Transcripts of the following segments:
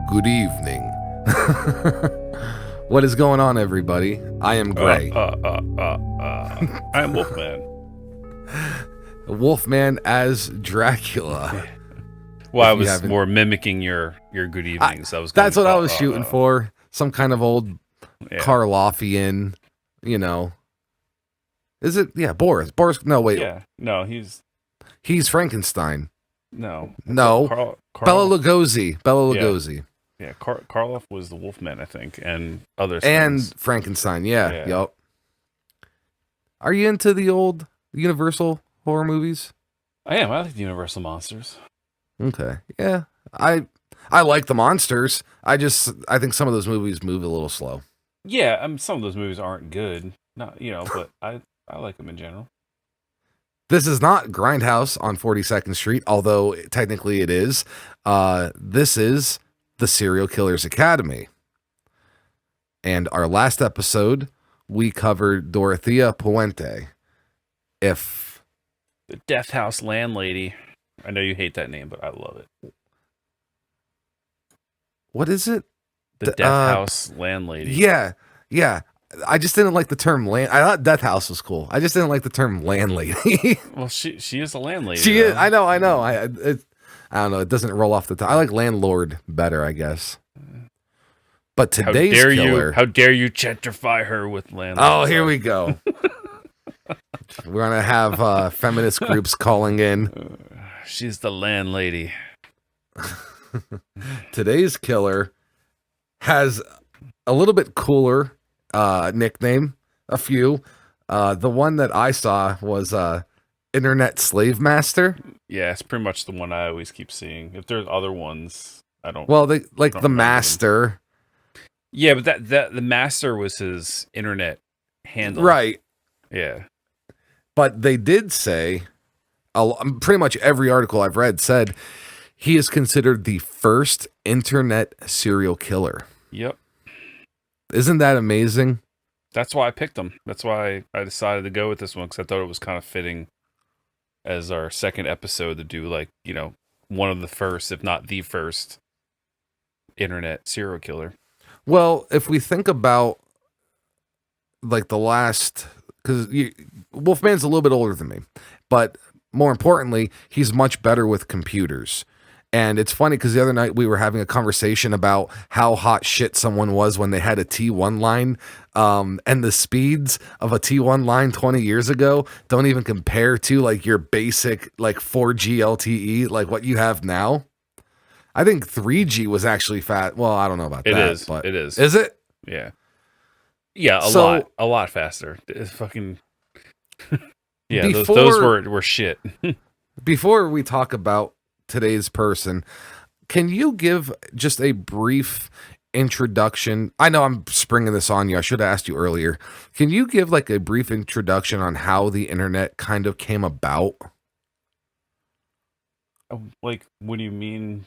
Good evening. What is going on, everybody? I am Gray. I am Wolfman. Wolfman as Dracula. Well, I was more mimicking your good evenings. That's what I was shooting for. Some kind of old Karloffian, you know. Is it? Yeah, Boris. Boris. No, wait. Yeah. No, he's Frankenstein. No. Bela Lugosi. Bela Lugosi. Yeah, Karloff was the Wolfman, I think, and other and things. Frankenstein. Yeah. Yup. Are you into the old Universal horror movies? I am. I like the Universal monsters. Okay. Yeah. I like the monsters. I think some of those movies move a little slow. Yeah, some of those movies aren't good. Not, but I like them in general. This is not GrindHaus on 42nd Street, although technically it is. This is the Serial Killers Academy. And our last episode, we covered Dorothea Puente. The Death House landlady. I know you hate that name, but I love it. What is it? The Death House landlady. Yeah. I just didn't like the term land. I thought Death House was cool. I just didn't like the term landlady. Well, she is a landlady. She is. I know. I don't know. It doesn't roll off the tongue. I like landlord better, I guess. But today's killer. How dare you gentrify her with landlord? Oh, here we go. We're gonna have feminist groups calling in. She's the landlady. Today's killer has a little bit cooler nickname. A few. The one that I saw was Internet SlaveMaster. Yeah, it's pretty much the one I always keep seeing. If there's other ones, I don't. Well, they like the Master. Yeah, but that the Master was his internet handle, right? Yeah, but they did say, pretty much every article I've read said he is considered the first internet serial killer. Yep. Isn't that amazing? That's why I picked him. That's why I decided to go with this one, because I thought it was kind of fitting as our second episode to do, one of the first, if not the first, internet serial killer. Well, if we think about the last, because Wolfman's a little bit older than me, but more importantly, he's much better with computers. And it's funny because the other night we were having a conversation about how hot shit someone was when they had a T1 line, and the speeds of a T1 line 20 years ago don't even compare to your basic 4G LTE, what you have now. I think 3G was actually fast. Well, I don't know about that. But it is. Is it? Yeah. Yeah, a lot faster. It's fucking. Yeah, those were shit. Before we talk about today's person, can you give just a brief introduction? I know I'm springing this on you. I should have asked you earlier. Can you give a brief introduction on how the internet kind of came about? What do you mean?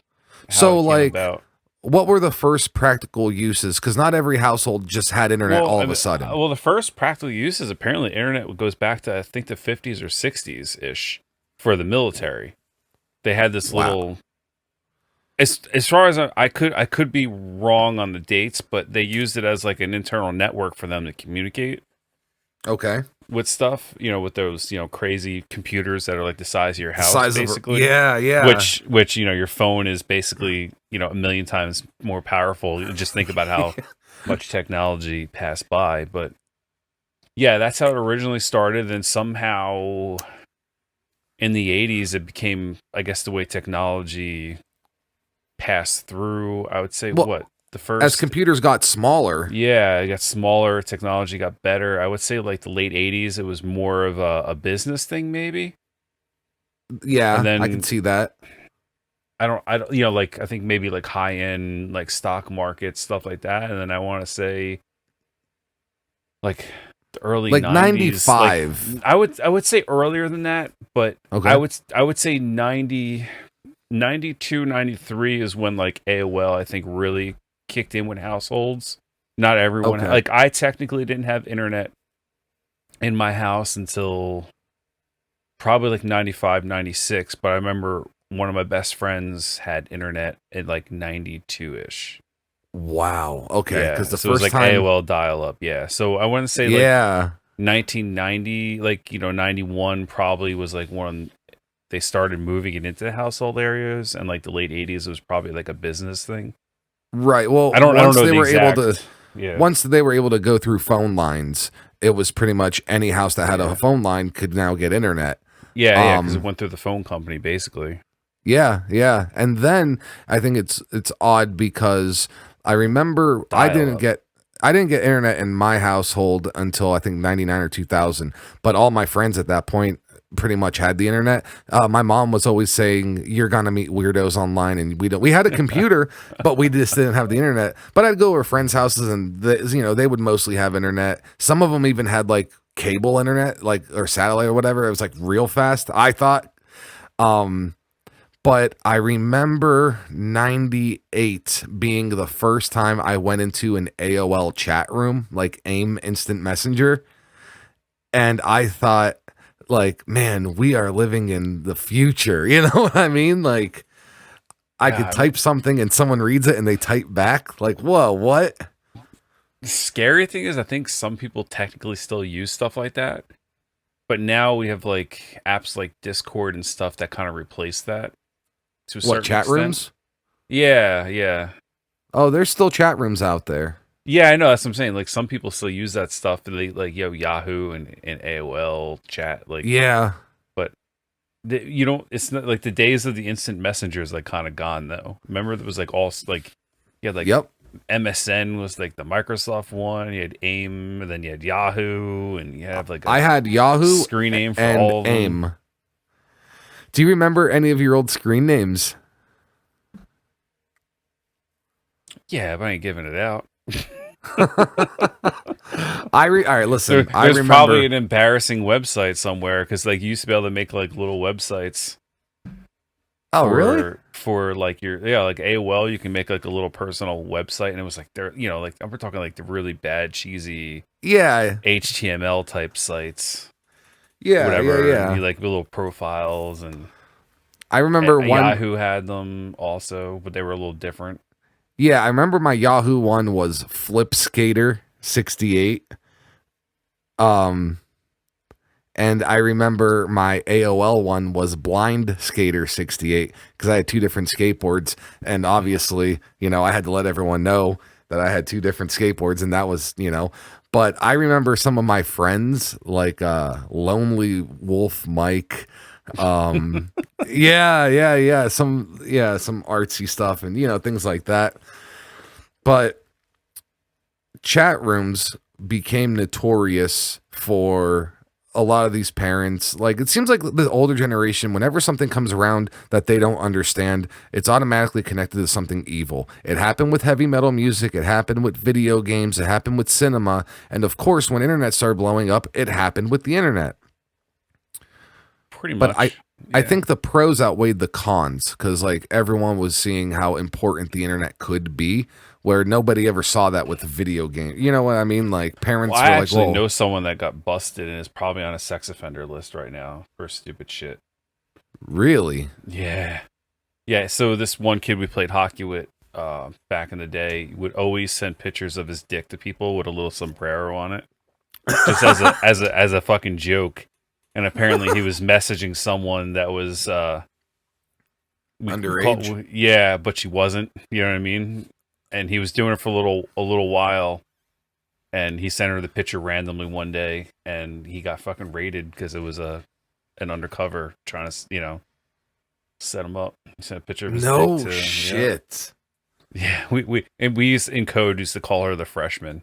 What were the first practical uses? Because not every household just had internet all of a sudden. Well, the first practical uses, apparently internet goes back to, I think, the 50s or 60s ish for the military. They had this little. As far as I could be wrong on the dates, but they used it as an internal network for them to communicate. Okay. With stuff, with those, crazy computers that are the size of your house, basically. Yeah. Which your phone is basically, a million times more powerful. Just think about how much technology passed by. But yeah, that's how it originally started. And somehow in the 80s, it became, I guess, the way technology passed through. I would say the first, as computers got smaller. Yeah, it got smaller. Technology got better. I would say the late 80s, it was more of a business thing, maybe. Yeah, and then, I can see that. I don't, I think maybe high end, stock market, stuff like that. And then I want to say the early 90s, 95. I would say earlier than that, but okay. I would say 92, 93 is when AOL, I think, really kicked in with households. Not everyone. Okay. I technically didn't have internet in my house until probably 95, 96, but I remember one of my best friends had internet at like 92-ish. Wow. Okay. Yeah, Because the so it was first like time, AOL dial-up. Yeah, so I want to say like yeah, 1990, like 91 probably was like one they started moving it into the household areas, and like the late 80s it was probably like a business thing. right. Well, I don't know the exact. Yeah, once they were able to go through phone lines, it was pretty much any house that had a phone line could now get internet. yeah, because it went through the phone company basically. Yeah, yeah. And then I think it's odd because I remember I didn't Dial-up. get internet in my household until I think 99 or 2000, but all my friends at that point pretty much had the internet. My mom was always saying you're going to meet weirdos online, and we had a computer, but we just didn't have the internet. But I'd go to friends' houses and they would mostly have internet. Some of them even had like cable internet, like, or satellite or whatever. It was like real fast, I thought. But I remember 98 being the first time I went into an AOL chat room, like AIM Instant Messenger. And I thought, like, man, we are living in the future. You know what I mean? Like, I could type something and someone reads it and they type back. Like, whoa, what? The scary thing is I think some people technically still use stuff like that. But now we have like apps like Discord and stuff that kind of replace that. To a certain Chat extent. rooms? Yeah, yeah. Oh, there's still chat rooms out there. Yeah, I know. That's what I'm saying. Like some people still use that stuff. They like Yahoo and AOL chat. Like Yeah. but you don't. It's not like the days of the instant messenger is like kind of gone though. Remember there was like all like you had like Yep. MSN was like the Microsoft one. You had AIM, and then you had Yahoo, and you have like I had Yahoo screen name for and all of them. AIM. Do you remember any of your old screen names? Yeah, but I ain't giving it out. All right, listen. I There's remember probably an embarrassing website somewhere because like you used to be able to make like little websites. Oh, really? For like like AOL, you can make like a little personal website, and it was like they're like we're talking like the really bad cheesy HTML type sites. Yeah, Whatever. yeah. You like little profiles, and I remember one. Yahoo had them also, but they were a little different. Yeah, I remember my Yahoo one was Flip Skater 68. And I remember my AOL one was Blind Skater 68 because I had two different skateboards, and obviously, I had to let everyone know that I had two different skateboards, and that was, But I remember some of my friends like Lonely Wolf Mike. Some artsy stuff and things like that. But chat rooms became notorious for a lot of these parents. Like, it seems like the older generation, whenever something comes around that they don't understand, it's automatically connected to something evil. It happened with heavy metal music, it happened with video games, it happened with cinema, and of course when internet started blowing up, it happened with the internet. Pretty much. But I think the pros outweighed the cons because like everyone was seeing how important the internet could be, where nobody ever saw that with video games. You know what I mean? Like parents I were like, actually "Well, know someone that got busted and is probably on a sex offender list right now for stupid shit." Really? Yeah. Yeah, so this one kid we played hockey with back in the day would always send pictures of his dick to people with a little sombrero on it. Just as a fucking joke. And apparently he was messaging someone that was underage? Yeah, but she wasn't. You know what I mean? And he was doing it for a little while. And he sent her the picture randomly one day, and he got fucking raided because it was an undercover trying to, set him up. He sent a picture of his dick to him. Shit. Yeah, we used in code used to call her the freshman.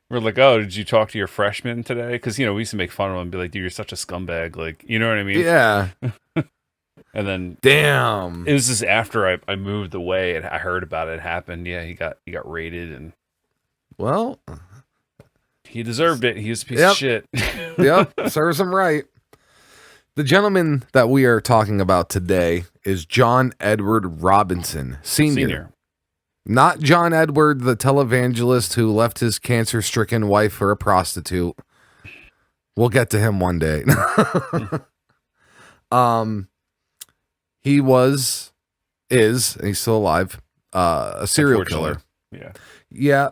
We're like, oh, did you talk to your freshman today? Because we used to make fun of him and be like, dude, you're such a scumbag. Like, you know what I mean? Yeah. And then, damn, it was just after I moved away and I heard about it happened. Yeah, he got raided, and well, he deserved it. He was a piece of shit. Yep, serves him right. The gentleman that we are talking about today is John Edward Robinson, Sr. Not John Edward, the televangelist who left his cancer-stricken wife for a prostitute. We'll get to him one day. He is, and he's still alive, a serial killer. Yeah. Yeah.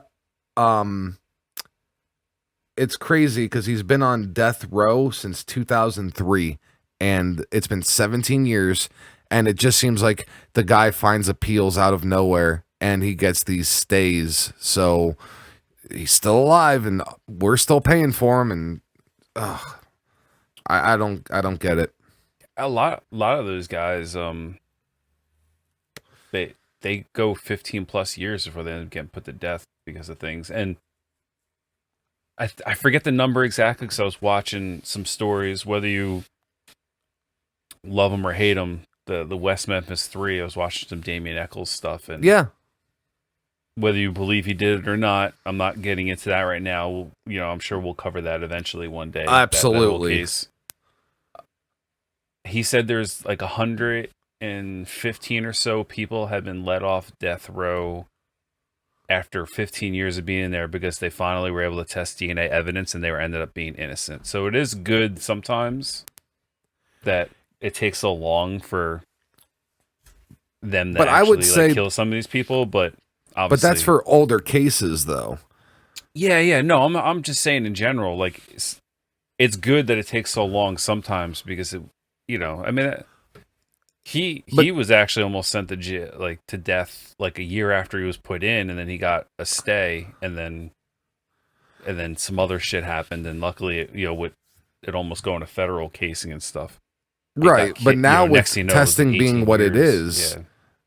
It's crazy because he's been on death row since 2003, and it's been 17 years, and it just seems like the guy finds appeals out of nowhere, and he gets these stays. So he's still alive, and we're still paying for him, and I don't get it. A lot of those guys, they go 15 plus years before they end up getting put to death because of things. And I forget the number exactly because I was watching some stories, whether you love them or hate them, the West Memphis 3, I was watching some Damien Eccles stuff. And yeah, whether you believe he did it or not, I'm not getting into that right now. I'm sure we'll cover that eventually one day. Absolutely. That case. He said there's like 115 or so people have been let off death row after 15 years of being there because they finally were able to test DNA evidence and they ended up being innocent. So it is good sometimes that it takes so long for them to actually kill some of these people, but obviously, but that's for older cases though. Yeah. No, I'm just saying in general, like it's good that it takes so long sometimes because he was actually almost sent to jail, like to death, like a year after he was put in, and then he got a stay, and then some other shit happened, and luckily, it almost going to federal casing and stuff. Right, but now with testing being what it is,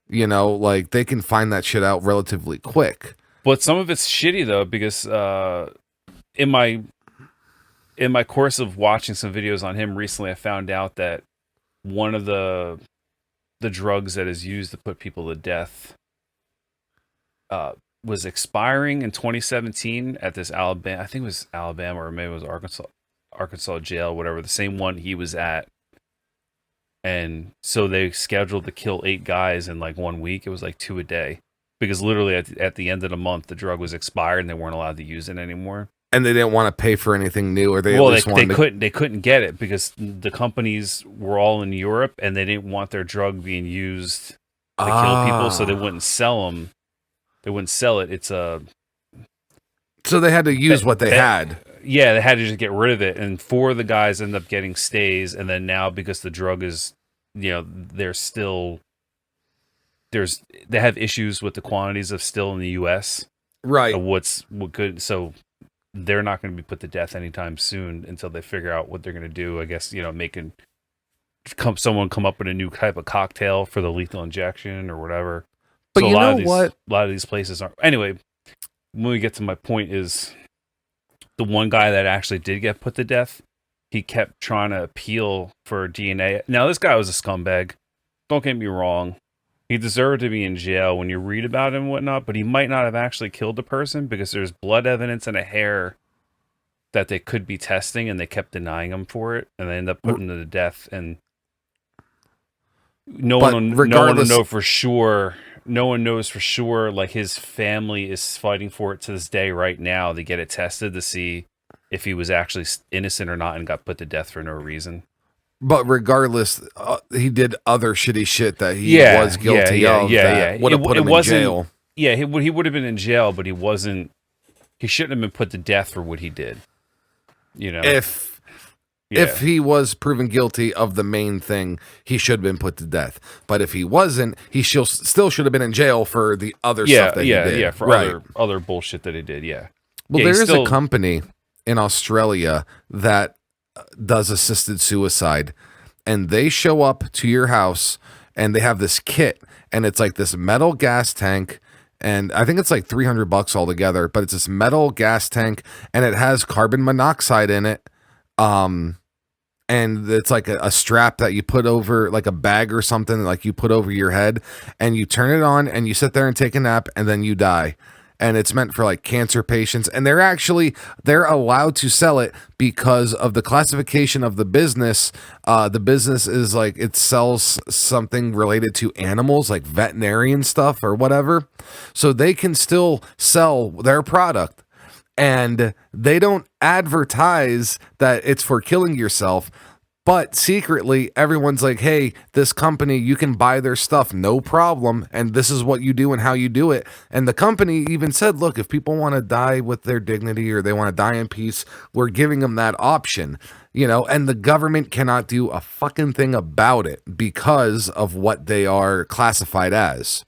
like they can find that shit out relatively quick. But some of it's shitty though, because in my course of watching some videos on him recently, I found out that one of the drugs that is used to put people to death was expiring in 2017 at this Alabama, I think it was Alabama or maybe it was Arkansas jail, whatever, the same one he was at. And so they scheduled to kill 8 guys in like 1 week. It was like 2 a day because literally at the end of the month, the drug was expired and they weren't allowed to use it anymore. And they didn't want to pay for anything new, or they couldn't get it because the companies were all in Europe and they didn't want their drug being used to kill people, so they wouldn't sell them. They wouldn't sell it. So they had to use what they had. Yeah, they had to just get rid of it, and 4 of the guys end up getting stays, and then now because the drug is, they have issues with the quantities of still in the U.S. Right. So they're not going to be put to death anytime soon until they figure out what they're going to do. I guess, someone come up with a new type of cocktail for the lethal injection or whatever. But so a lot of these places aren't. Anyway, when we get to my point is the one guy that actually did get put to death, he kept trying to appeal for DNA. Now, this guy was a scumbag. Don't get me wrong. He deserved to be in jail when you read about him and whatnot, but he might not have actually killed the person because there's blood evidence and a hair that they could be testing, and they kept denying him for it, and they end up putting him to death. And no one will know for sure. No one knows for sure. Like, his family is fighting for it to this day right now to get it tested to see if he was actually innocent or not and got put to death for no reason. But regardless, he did other shitty shit that he was guilty of. That would have put him in jail. Yeah, he would have been in jail, but he wasn't. He shouldn't have been put to death for what he did. If he was proven guilty of the main thing, he should have been put to death. But if he wasn't, he still should have been in jail for the other stuff that he did. Yeah, for other bullshit that he did. Yeah. Well, there is a company in Australia that does assisted suicide, and they show up to your house and they have this kit, and it's like this metal gas tank, and I think it's like $300 altogether, but it's this metal gas tank and it has carbon monoxide in it, and it's like a strap that you put over, like a bag or something, like you put over your head, and you turn it on and you sit there and take a nap and then you die. And it's meant for like cancer patients, and they're allowed to sell it because of the classification of the business. The business is like, it sells something related to animals, like veterinarian stuff or whatever. So they can still sell their product, and they don't advertise that it's for killing yourself. But secretly, everyone's like, hey, this company, you can buy their stuff, no problem. And this is what you do and how you do it. And the company even said, look, if people want to die with their dignity or they want to die in peace, we're giving them that option. And the government cannot do a fucking thing about it because of what they are classified as.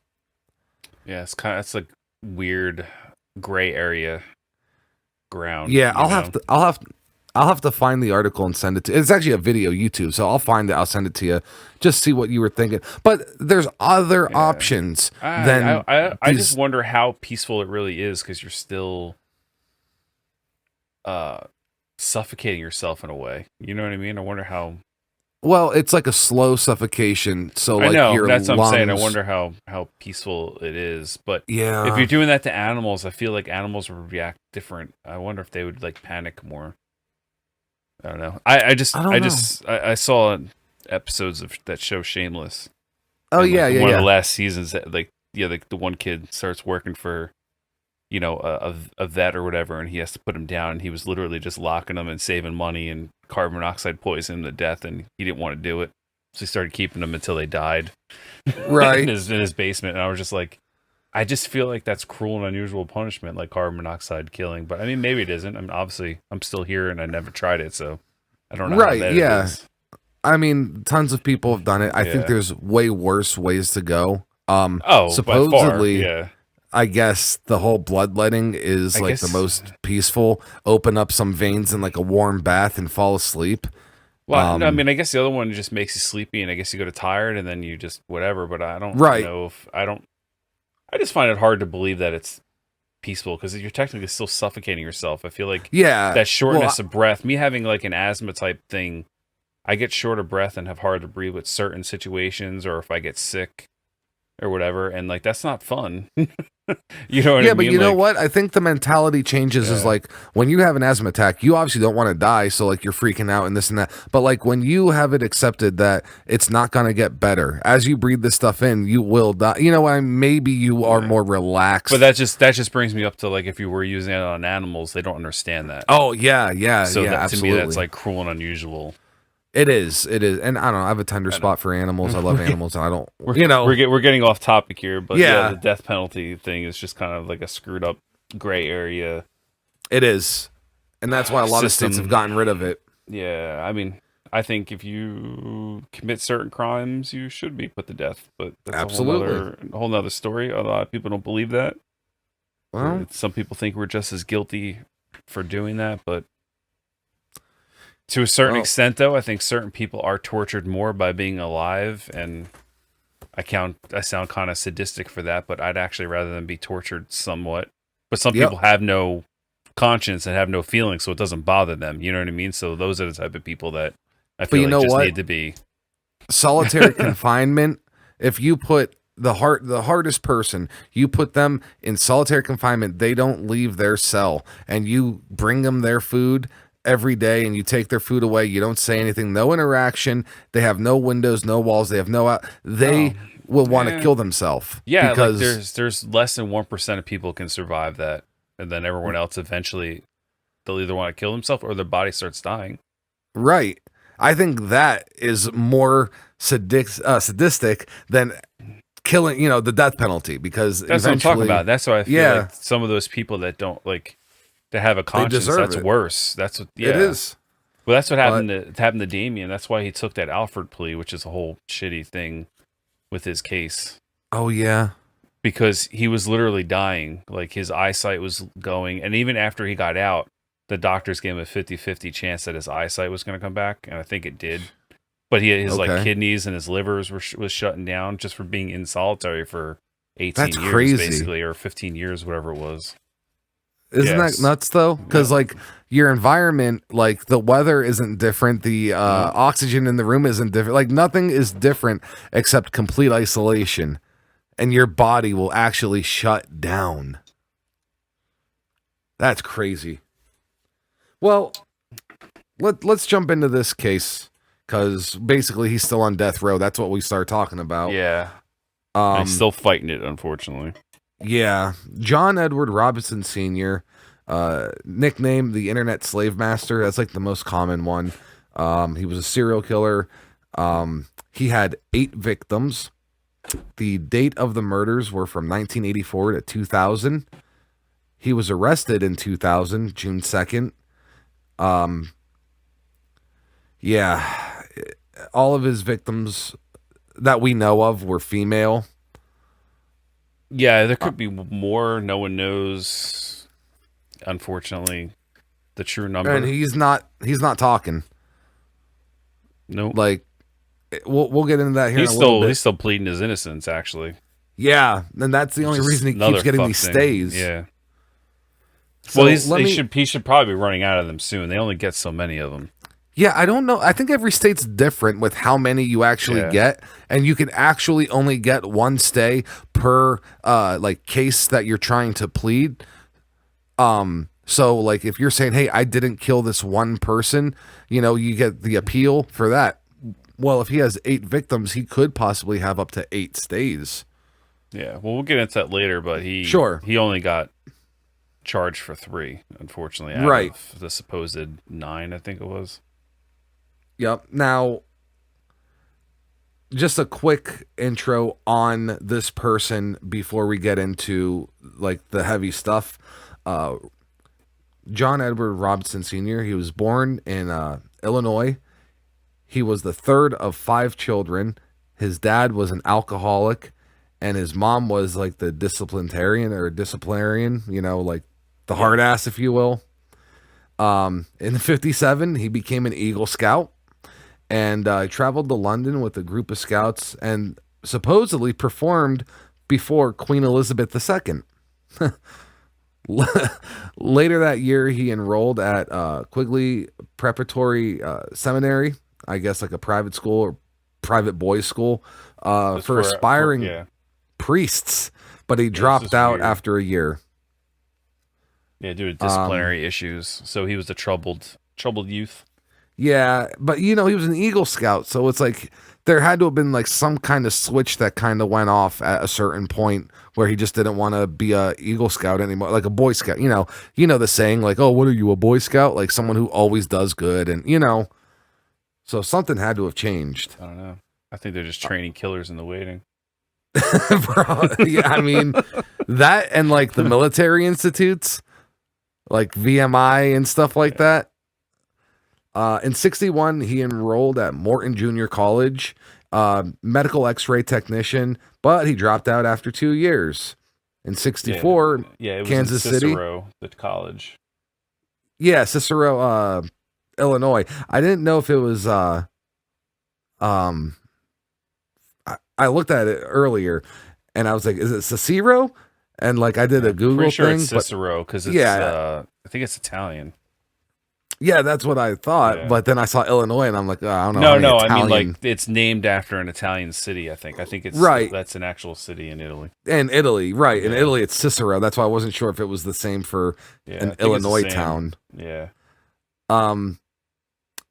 Yeah, it's like weird gray area ground. Yeah, I'll have to find the article and send it to. It's actually a video YouTube, so I'll find it. I'll send it to you. Just see what you were thinking. But there's other options than. I just wonder how peaceful it really is because you're still suffocating yourself in a way. You know what I mean? I wonder how. Well, it's like a slow suffocation. So like I know your that's what I'm saying. I lungs- wonder how peaceful it is. But Yeah. if you're doing that to animals, I feel like animals would react different. I wonder if they would like panic more. I don't know. I saw episodes of that show Shameless. Oh and, yeah, one of the last seasons that the one kid starts working for a vet or whatever, and he has to put him down, and he was literally just locking them and saving money, and carbon monoxide poisoned him to death, and he didn't want to do it, so he started keeping them until they died. Right. in his basement. And I was just like, I just feel like that's cruel and unusual punishment, like carbon monoxide killing. But I mean, maybe it isn't. I mean, obviously, I'm still here and I never tried it, so I don't know. Right, how bad yeah. it is. I mean, tons of people have done it. I think Yeah. there's way worse ways to go. Oh, supposedly, by far, yeah. I guess the whole bloodletting is I like guess- the most peaceful. Open up some veins in like a warm bath and fall asleep. Well, I mean, I guess the other one just makes you sleepy, and I guess you go to tired, and then you just whatever. But I don't Right. know if I just find it hard to believe that it's peaceful because you're technically still suffocating yourself. I feel like Yeah. that shortness of breath. Me having like an asthma type thing, I get short of breath and have hard to breathe with certain situations, or if I get sick or whatever, and like that's not fun. You know what I mean? Yeah, but you know Like, what? I think the mentality changes is Yeah. like when you have an asthma attack, you obviously don't want to die, so like you're freaking out and this and that. But like when you have it accepted that it's not going to get better as you breathe this stuff in, you will die. You know what? I mean? Maybe you are more relaxed. But that just brings me up to like if you were using it on animals, they don't understand that. Oh yeah, So yeah, that, to absolutely. me, that's like cruel and unusual. It is, and I don't know. I have a tender spot for animals. I love animals, and I don't. We're getting off topic here, but Yeah. the death penalty thing is just kind of like a screwed up gray area. It is, and that's why a lot of states System. have gotten rid of it. Yeah, I mean, I think if you commit certain crimes, you should be put to death. But that's Absolutely. a whole nother story. A lot of people don't believe that. Well, Some people think we're just as guilty for doing that, but to a certain extent, though, I think certain people are tortured more by being alive, and I sound kind of sadistic for that, but I'd actually rather them be tortured somewhat. But some people have no conscience and have no feelings, so it doesn't bother them. You know what I mean? So those are the type of people that I feel like just need to be solitary confinement. If you put the hardest person, you put them in solitary confinement, they don't leave their cell, and you bring them their food every day, and you take their food away. You don't say anything, no interaction. They have no windows, no walls. They have no out. They will want to kill themselves. Yeah, because like there's less than 1% of people can survive that, and then everyone else eventually they'll either want to kill themselves or their body starts dying. right. I think that is more sadistic than killing. The death penalty, because That's what I'm talking about. That's why I feel Yeah. like some of those people that don't like to have a conscience, deserve that's it. worse. That's what it is. Well, that's what happened to Damien. That's why he took that Alfred plea, which is a whole shitty thing with his case. Oh yeah. Because he was literally dying. Like his eyesight was going, and even after he got out, the doctors gave him a 50-50 chance that his eyesight was going to come back, and I think it did. But his like kidneys and his livers was shutting down just for being in solitary for 18 That's years, crazy. basically, or 15 years, whatever it was. Isn't Yes. that nuts though? Because like your environment, like the weather isn't different, the oxygen in the room isn't different. Like nothing is different except complete isolation, and your body will actually shut down. That's crazy. Well, let's jump into this case, because basically he's still on death row. That's what we start talking about. Yeah. I'm still fighting it, unfortunately. Yeah, John Edward Robinson Sr., nicknamed the Internet SlaveMaster. That's like the most common one. He was a serial killer. He had 8 victims. The date of the murders were from 1984 to 2000. He was arrested in 2000, June 2nd. Yeah, all of his victims that we know of were female. Yeah, there could be more. No one knows, unfortunately, the true number. And he's not talking. Nope. Like, we'll get into that here He's in a little bit. He's still pleading his innocence, actually. Yeah, and that's the only reason he keeps getting these stays. Yeah. So well, he should probably be running out of them soon. They only get so many of them. Yeah, I don't know. I think every state's different with how many you actually get, and you can actually only get 1 stay per like case that you're trying to plead. So like if you're saying, "Hey, I didn't kill this one person," you get the appeal for that. Well, if he has 8 victims, he could possibly have up to 8 stays. Yeah, well, we'll get into that later, but he only got charged for 3, unfortunately, out of the supposed 9, I think it was. Yep. Now, just a quick intro on this person before we get into like the heavy stuff. John Edward Robinson Sr., he was born in Illinois. He was the 3rd of 5 children. His dad was an alcoholic, and his mom was like the disciplinarian, like the hard ass, if you will. In 57, he became an Eagle Scout, and traveled to London with a group of scouts and supposedly performed before Queen Elizabeth II. Later that year, he enrolled at Quigley Preparatory Seminary, I guess like a private school or private boys' school for aspiring priests, but he dropped out after a year. Yeah, due to disciplinary issues. So he was a troubled youth. Yeah, but he was an Eagle Scout, so it's like there had to have been like some kind of switch that kind of went off at a certain point where he just didn't want to be a Eagle Scout anymore, like a Boy Scout. You know the saying, like, "Oh, what are you, a Boy Scout?" Like someone who always does good, and so something had to have changed. I don't know. I think they're just training killers in the waiting. Bro, yeah, I mean that, and like the military institutes, like VMI and stuff like that. In 61, he enrolled at Morton Junior College, medical x-ray technician, but he dropped out after 2 years. In 64, it was Kansas in City. The college. Yeah, Cicero, Illinois. I didn't know if it was I looked at it earlier and I was like, is it Cicero? And like I did a Google pretty sure thing. It's Cicero because it's I think it's Italian. Yeah, that's what I thought. Yeah. But then I saw Illinois and I'm like, oh, I don't know. No, I mean like it's named after an Italian city, I think. I think it's right. That's an actual city in Italy. In Italy, right. Yeah. In Italy it's Cicero. That's why I wasn't sure if it was the same for an Illinois town. Yeah.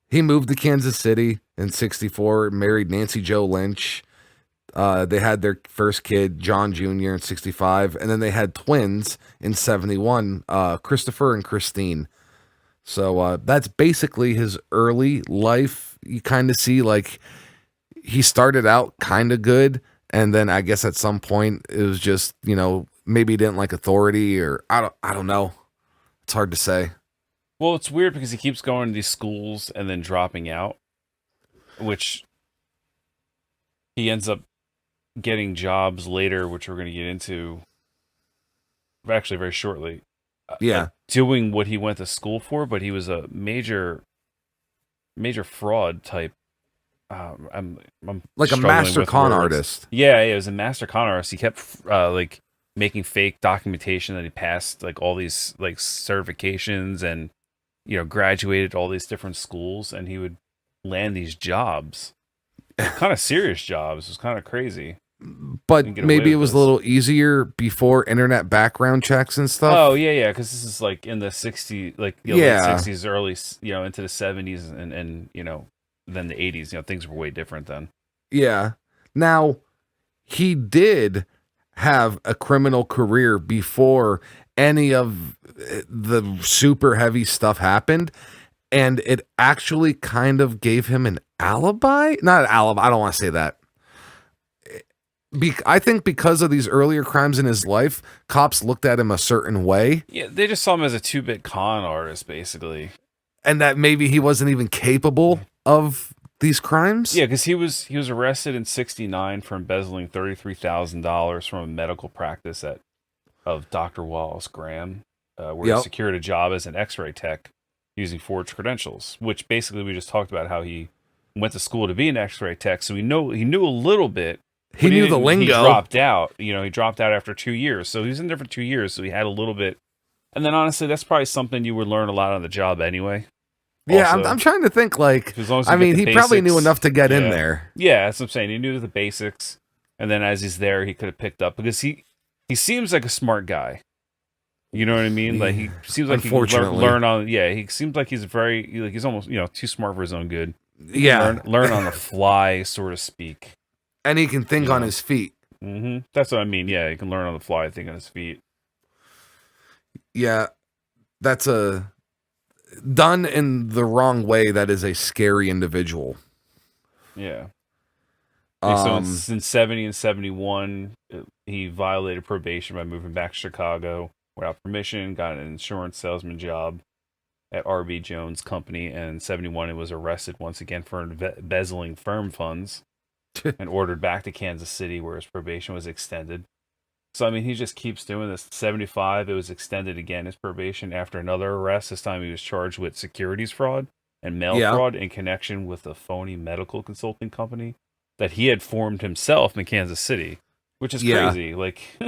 He moved to Kansas City in 64, married Nancy Jo Lynch. They had their first kid, John Jr. in 65, and then they had twins in 71, Christopher and Christine. So that's basically his early life. You kind of see like he started out kind of good, and then I guess at some point it was just, maybe he didn't like authority, or I don't know. It's hard to say. Well, it's weird because he keeps going to these schools and then dropping out, which he ends up getting jobs later, which we're going to get into actually very shortly. Yeah. Doing what he went to school for, but he was a major fraud type. I'm like a master con artist. Yeah, it was a master con artist. He kept like making fake documentation that he passed like all these like certifications and graduated all these different schools, and he would land these jobs, kind of serious jobs. It was kind of crazy. But maybe it was a little easier before internet background checks and stuff. Oh yeah, because this is like in the 60s, like late 60s, early into the 70s, and then the 80s. Things were way different then. Yeah. Now he did have a criminal career before any of the super heavy stuff happened, and it actually kind of gave him an alibi. Not an alibi. I don't want to say that. I think because of these earlier crimes in his life, cops looked at him a certain way. Yeah, they just saw him as a 2-bit con artist, basically. And that maybe he wasn't even capable of these crimes. Yeah, because he was arrested in '69 for embezzling $33,000 from a medical practice of Dr. Wallace Graham, where he secured a job as an X-ray tech using forged credentials. Which basically we just talked about how he went to school to be an X-ray tech, so he knew a little bit. He knew the lingo. He dropped out. He dropped out after 2 years, so he was in there for 2 years. So he had a little bit. And then honestly, that's probably something you would learn a lot on the job anyway. Yeah, I'm trying to think, like, as long as I mean, he basics, probably knew enough to get in there. Yeah, that's what I'm saying. He knew the basics, and then as he's there, he could have picked up, because he seems like a smart guy. You know what I mean? Like, he seems like he can learn on. Yeah, he seems like he's he's almost too smart for his own good. Yeah, learn on the fly, so to speak. And he can think on his feet. Mm-hmm. That's what I mean. Yeah, he can learn on the fly, think on his feet. Yeah, that's done in the wrong way. That is a scary individual. Yeah. So in 70 and 71, he violated probation by moving back to Chicago without permission, got an insurance salesman job at R.B. Jones Company, and in 71 he was arrested once again for embezzling firm funds and ordered back to Kansas City, where his probation was extended. So, I mean, he just keeps doing this. 75, it was extended again, his probation, after another arrest. This time he was charged with securities fraud and mail fraud in connection with a phony medical consulting company that he had formed himself in Kansas City, which is crazy. Like,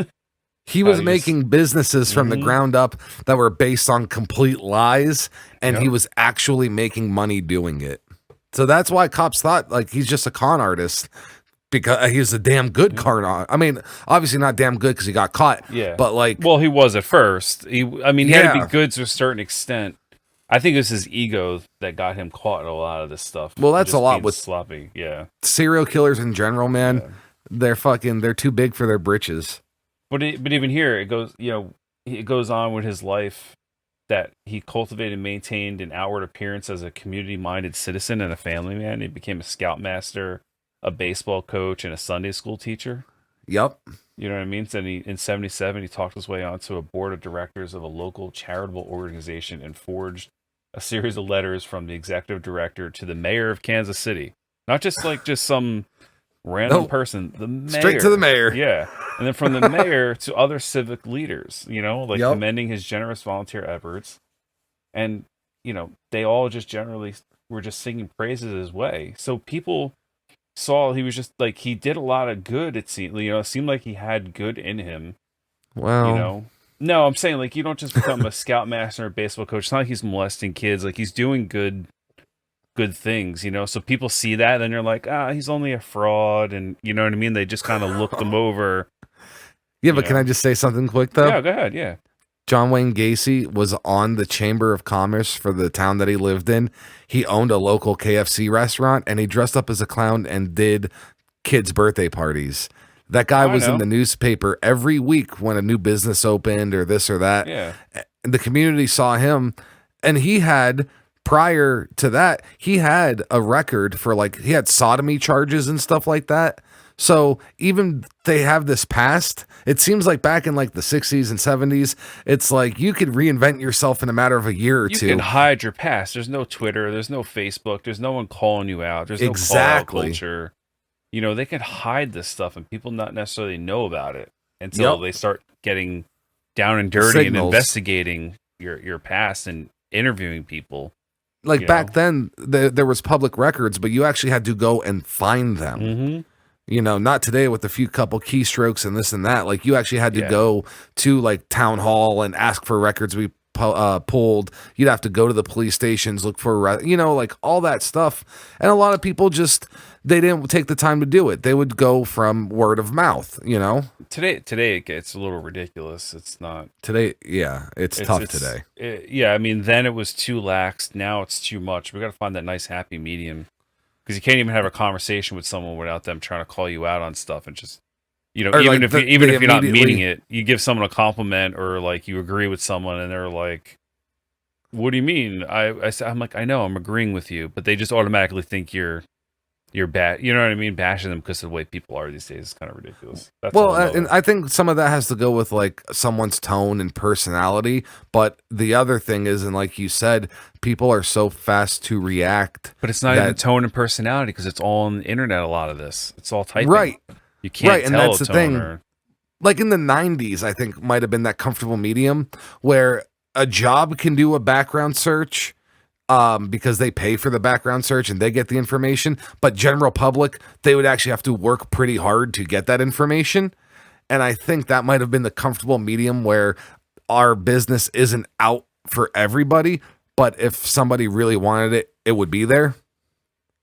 he was making businesses from the ground up that were based on complete lies, and he was actually making money doing it. So that's why cops thought, like, he's just a con artist, because he's a damn good con artist. I mean, obviously not damn good because he got caught. Yeah, but like, well, he was at first. He had to be good to a certain extent. I think it was his ego that got him caught in a lot of this stuff. Well, that's a lot with sloppy. Yeah, serial killers in general, man. Yeah. They're too big for their britches. But even here, it goes on with his life, that he cultivated and maintained an outward appearance as a community-minded citizen and a family man. He became a scoutmaster, a baseball coach, and a Sunday school teacher. Yep. You know what I mean? So in 77, he talked his way onto a board of directors of a local charitable organization and forged a series of letters from the executive director to the mayor of Kansas City. Not just some random person, the mayor. Straight to the mayor. Yeah. And then from the mayor to other civic leaders, commending his generous volunteer efforts. And, they all just generally were just singing praises his way. So people saw he was just like, he did a lot of good. It seemed like he had good in him. Wow. No, I'm saying, like, you don't just become a scoutmaster or baseball coach. It's not like he's molesting kids. Like, he's doing good things, So people see that, and then you're like, he's only a fraud, and you know what I mean? They just kind of looked him over. Yeah, but can I just say something quick, though? Yeah, go ahead, yeah. John Wayne Gacy was on the Chamber of Commerce for the town that he lived in. He owned a local KFC restaurant, and he dressed up as a clown and did kids' birthday parties. That guy was in the newspaper every week when a new business opened or this or that. Yeah. The community saw him, and he had, prior to that, he had a record for, like, he had sodomy charges and stuff like that. So even they have this past, it seems like back in like the 60s and 70s, it's like you could reinvent yourself in a matter of a year or two. You can hide your past. There's no Twitter. There's no Facebook. There's no one calling you out. There's no call-out culture. They can hide this stuff and people not necessarily know about it until they start getting down and dirty and investigating your past and interviewing people. Like back then, there was public records, but you actually had to go and find them. Mm-hmm. Not today with a few couple keystrokes and this and that. Like, you actually had to go to, like, town hall and ask for records to be pulled. You'd have to go to the police stations, look for, like, all that stuff. And a lot of people they didn't take the time to do it. They would go from word of mouth, Today it gets a little ridiculous. It's not. Today, it's tough today. I mean, then it was too lax. Now it's too much. We got to find that nice happy medium. Because you can't even have a conversation with someone without them trying to call you out on stuff, and just even if you're not meaning it, you give someone a compliment or like you agree with someone and they're like, what do you mean? I'm like, I know, I'm agreeing with you, but they just automatically think you're bad. You know what I mean? Bashing them because of the way people are these days is kind of ridiculous. That's Well, all. and I think some of that has to go with like someone's tone and personality. But the other thing is, and like you said, people are so fast to react. But it's not that- even tone and personality because it's all on the internet. A lot of this, it's all typing. Right. You can't Right, and tell that's a the tone thing. or- Like in the 90s, I think might have been that comfortable medium where a job can do a background search because they pay for the background search and they get the information. But general public, they would actually have to work pretty hard to get that information. And I think that might have been the comfortable medium where our business isn't out for everybody. But if somebody really wanted it, it would be there.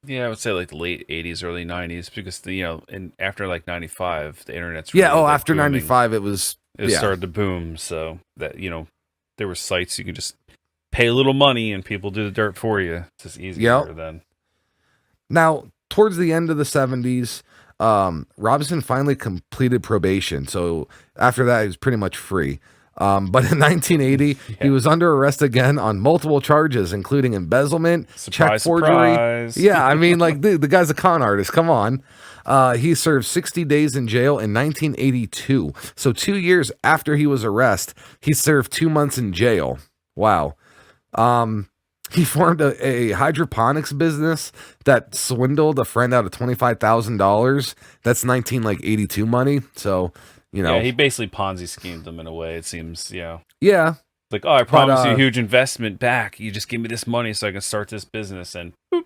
Yeah, I would say like the late 80s, early 90s, because and after like 95, the internet's Yeah. really, Oh, like, after booming. 95, it was. It Yeah. started to boom. So that there were sites you could just pay a little money and people do the dirt for you. It's just easier then. Now, towards the end of the 70s, Robinson finally completed probation. So after that, he was pretty much free. But in 1980, he was under arrest again on multiple charges, including embezzlement, check Surprise, forgery. surprise. Yeah, I mean, like, the guy's a con artist. Come on. He served 60 days in jail in 1982. So 2 years after he was arrested, he served 2 months in jail. Wow. He formed a hydroponics business that swindled a friend out of $25,000. That's 1982 money. So, Yeah, he basically Ponzi schemed them in a way, it seems. Yeah. yeah. Like, oh, I promise you a huge investment back. You just give me this money so I can start this business, and boop.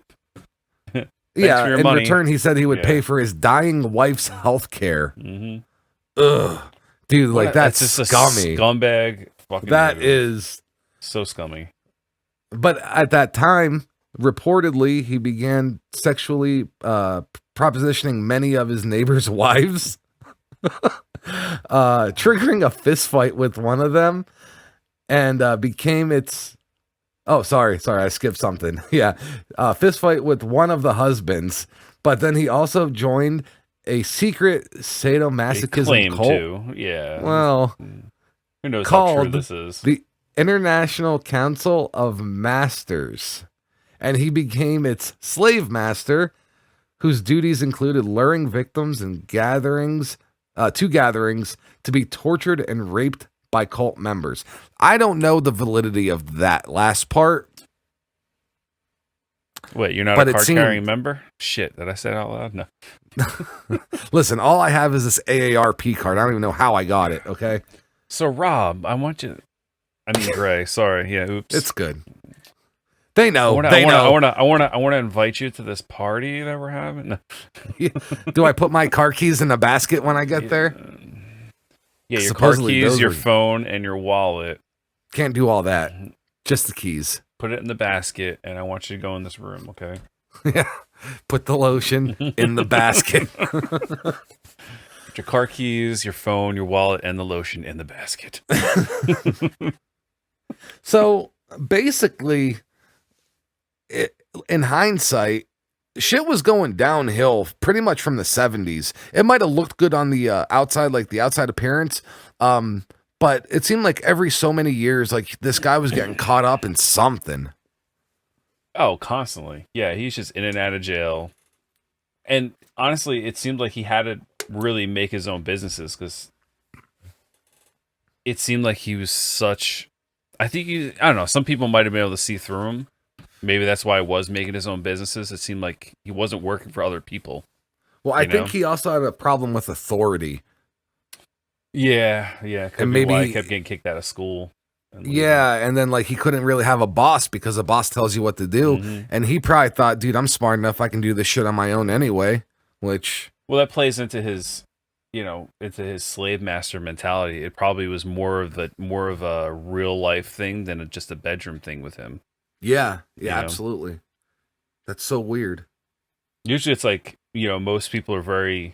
Yeah, for your in money. return, he said he would Yeah. pay for his dying wife's health care. Mm-hmm. Ugh. Dude, like, that's just scummy. a scumbag. Fucking That move. is. So scummy. But at that time, reportedly, he began sexually propositioning many of his neighbors' wives, triggering a fist fight with one of them, and became its. Oh, sorry, I skipped something. Yeah, fist fight with one of the husbands, but then he also joined a secret They sadomasochism claim cult. to. Yeah. Well, Who knows how true called this is? the International Council of Masters, and he became its slave master, whose duties included luring victims and gatherings to be tortured and raped by cult members. I don't know the validity of that last part. Wait, you're not but a it card seemed- carrying member? Shit, did I say it out loud? No. Listen, all I have is this AARP card. I don't even know how I got it, okay? So Rob, I want you. I mean Gray. Sorry. Yeah. Oops. It's good. They know. I want to invite you to this party that we're having. No. Do I put my car keys in a basket when I get there? Yeah, your Supposedly car keys, those your are- phone, and your wallet. Can't do all that. Just the keys. Put it in the basket, and I want you to go in this room. Okay. Yeah. Put the lotion in the basket. Put your car keys, your phone, your wallet, and the lotion in the basket. So basically, in hindsight, shit was going downhill pretty much from the 70s. It might have looked good on the outside, like the outside appearance. But it seemed like every so many years, like this guy was getting caught up in something. Oh, constantly. Yeah, he's just in and out of jail. And honestly, it seemed like he had to really make his own businesses because it seemed like he was such. I don't know. Some people might have been able to see through him. Maybe that's why he was making his own businesses. It seemed like he wasn't working for other people. Well, I think he also had a problem with authority. Yeah. Could And be why maybe- he kept getting kicked out of school. Yeah, and then like he couldn't really have a boss because the boss tells you what to do. Mhm. And he probably thought, dude, I'm smart enough. I can do this shit on my own anyway. Which, Well, that plays into his, into his slave master mentality. It probably was more of a real life thing than just a bedroom thing with him. yeah, You know? absolutely. That's so weird. Usually, it's like most people are very.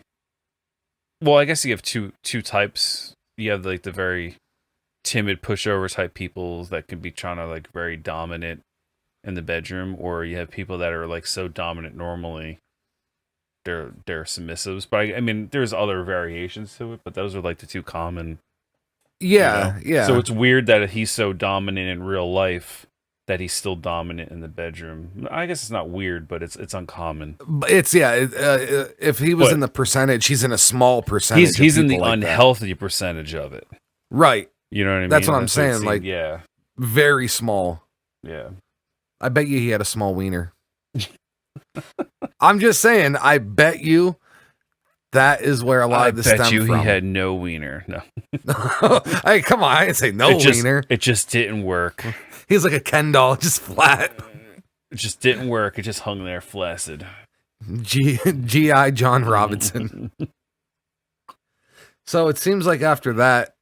Well, I guess you have two types. You have like the very timid pushover type people that can be trying to like very dominant in the bedroom, or you have people that are like so dominant normally. They're submissives, but I mean, there's other variations to it, but those are like the two common. Yeah, yeah. So it's weird that he's so dominant in real life, that he's still dominant in the bedroom. I guess it's not weird, but it's uncommon. It's if he was But in the percentage, he's in a small percentage. He's in the like unhealthy percentage of it. Right. You know what I mean? That's what I'm saying. Seemed, like, yeah, very small. yeah. I bet you he had a small wiener. I'm just saying. I bet you that is where a lot of this stemmed from. I bet you he had no wiener. No. Hey, come on! I didn't say no wiener. It just didn't work. He's like a Ken doll, just flat. It just didn't work. It just hung there flaccid. G.I. John Robinson. So it seems like after that,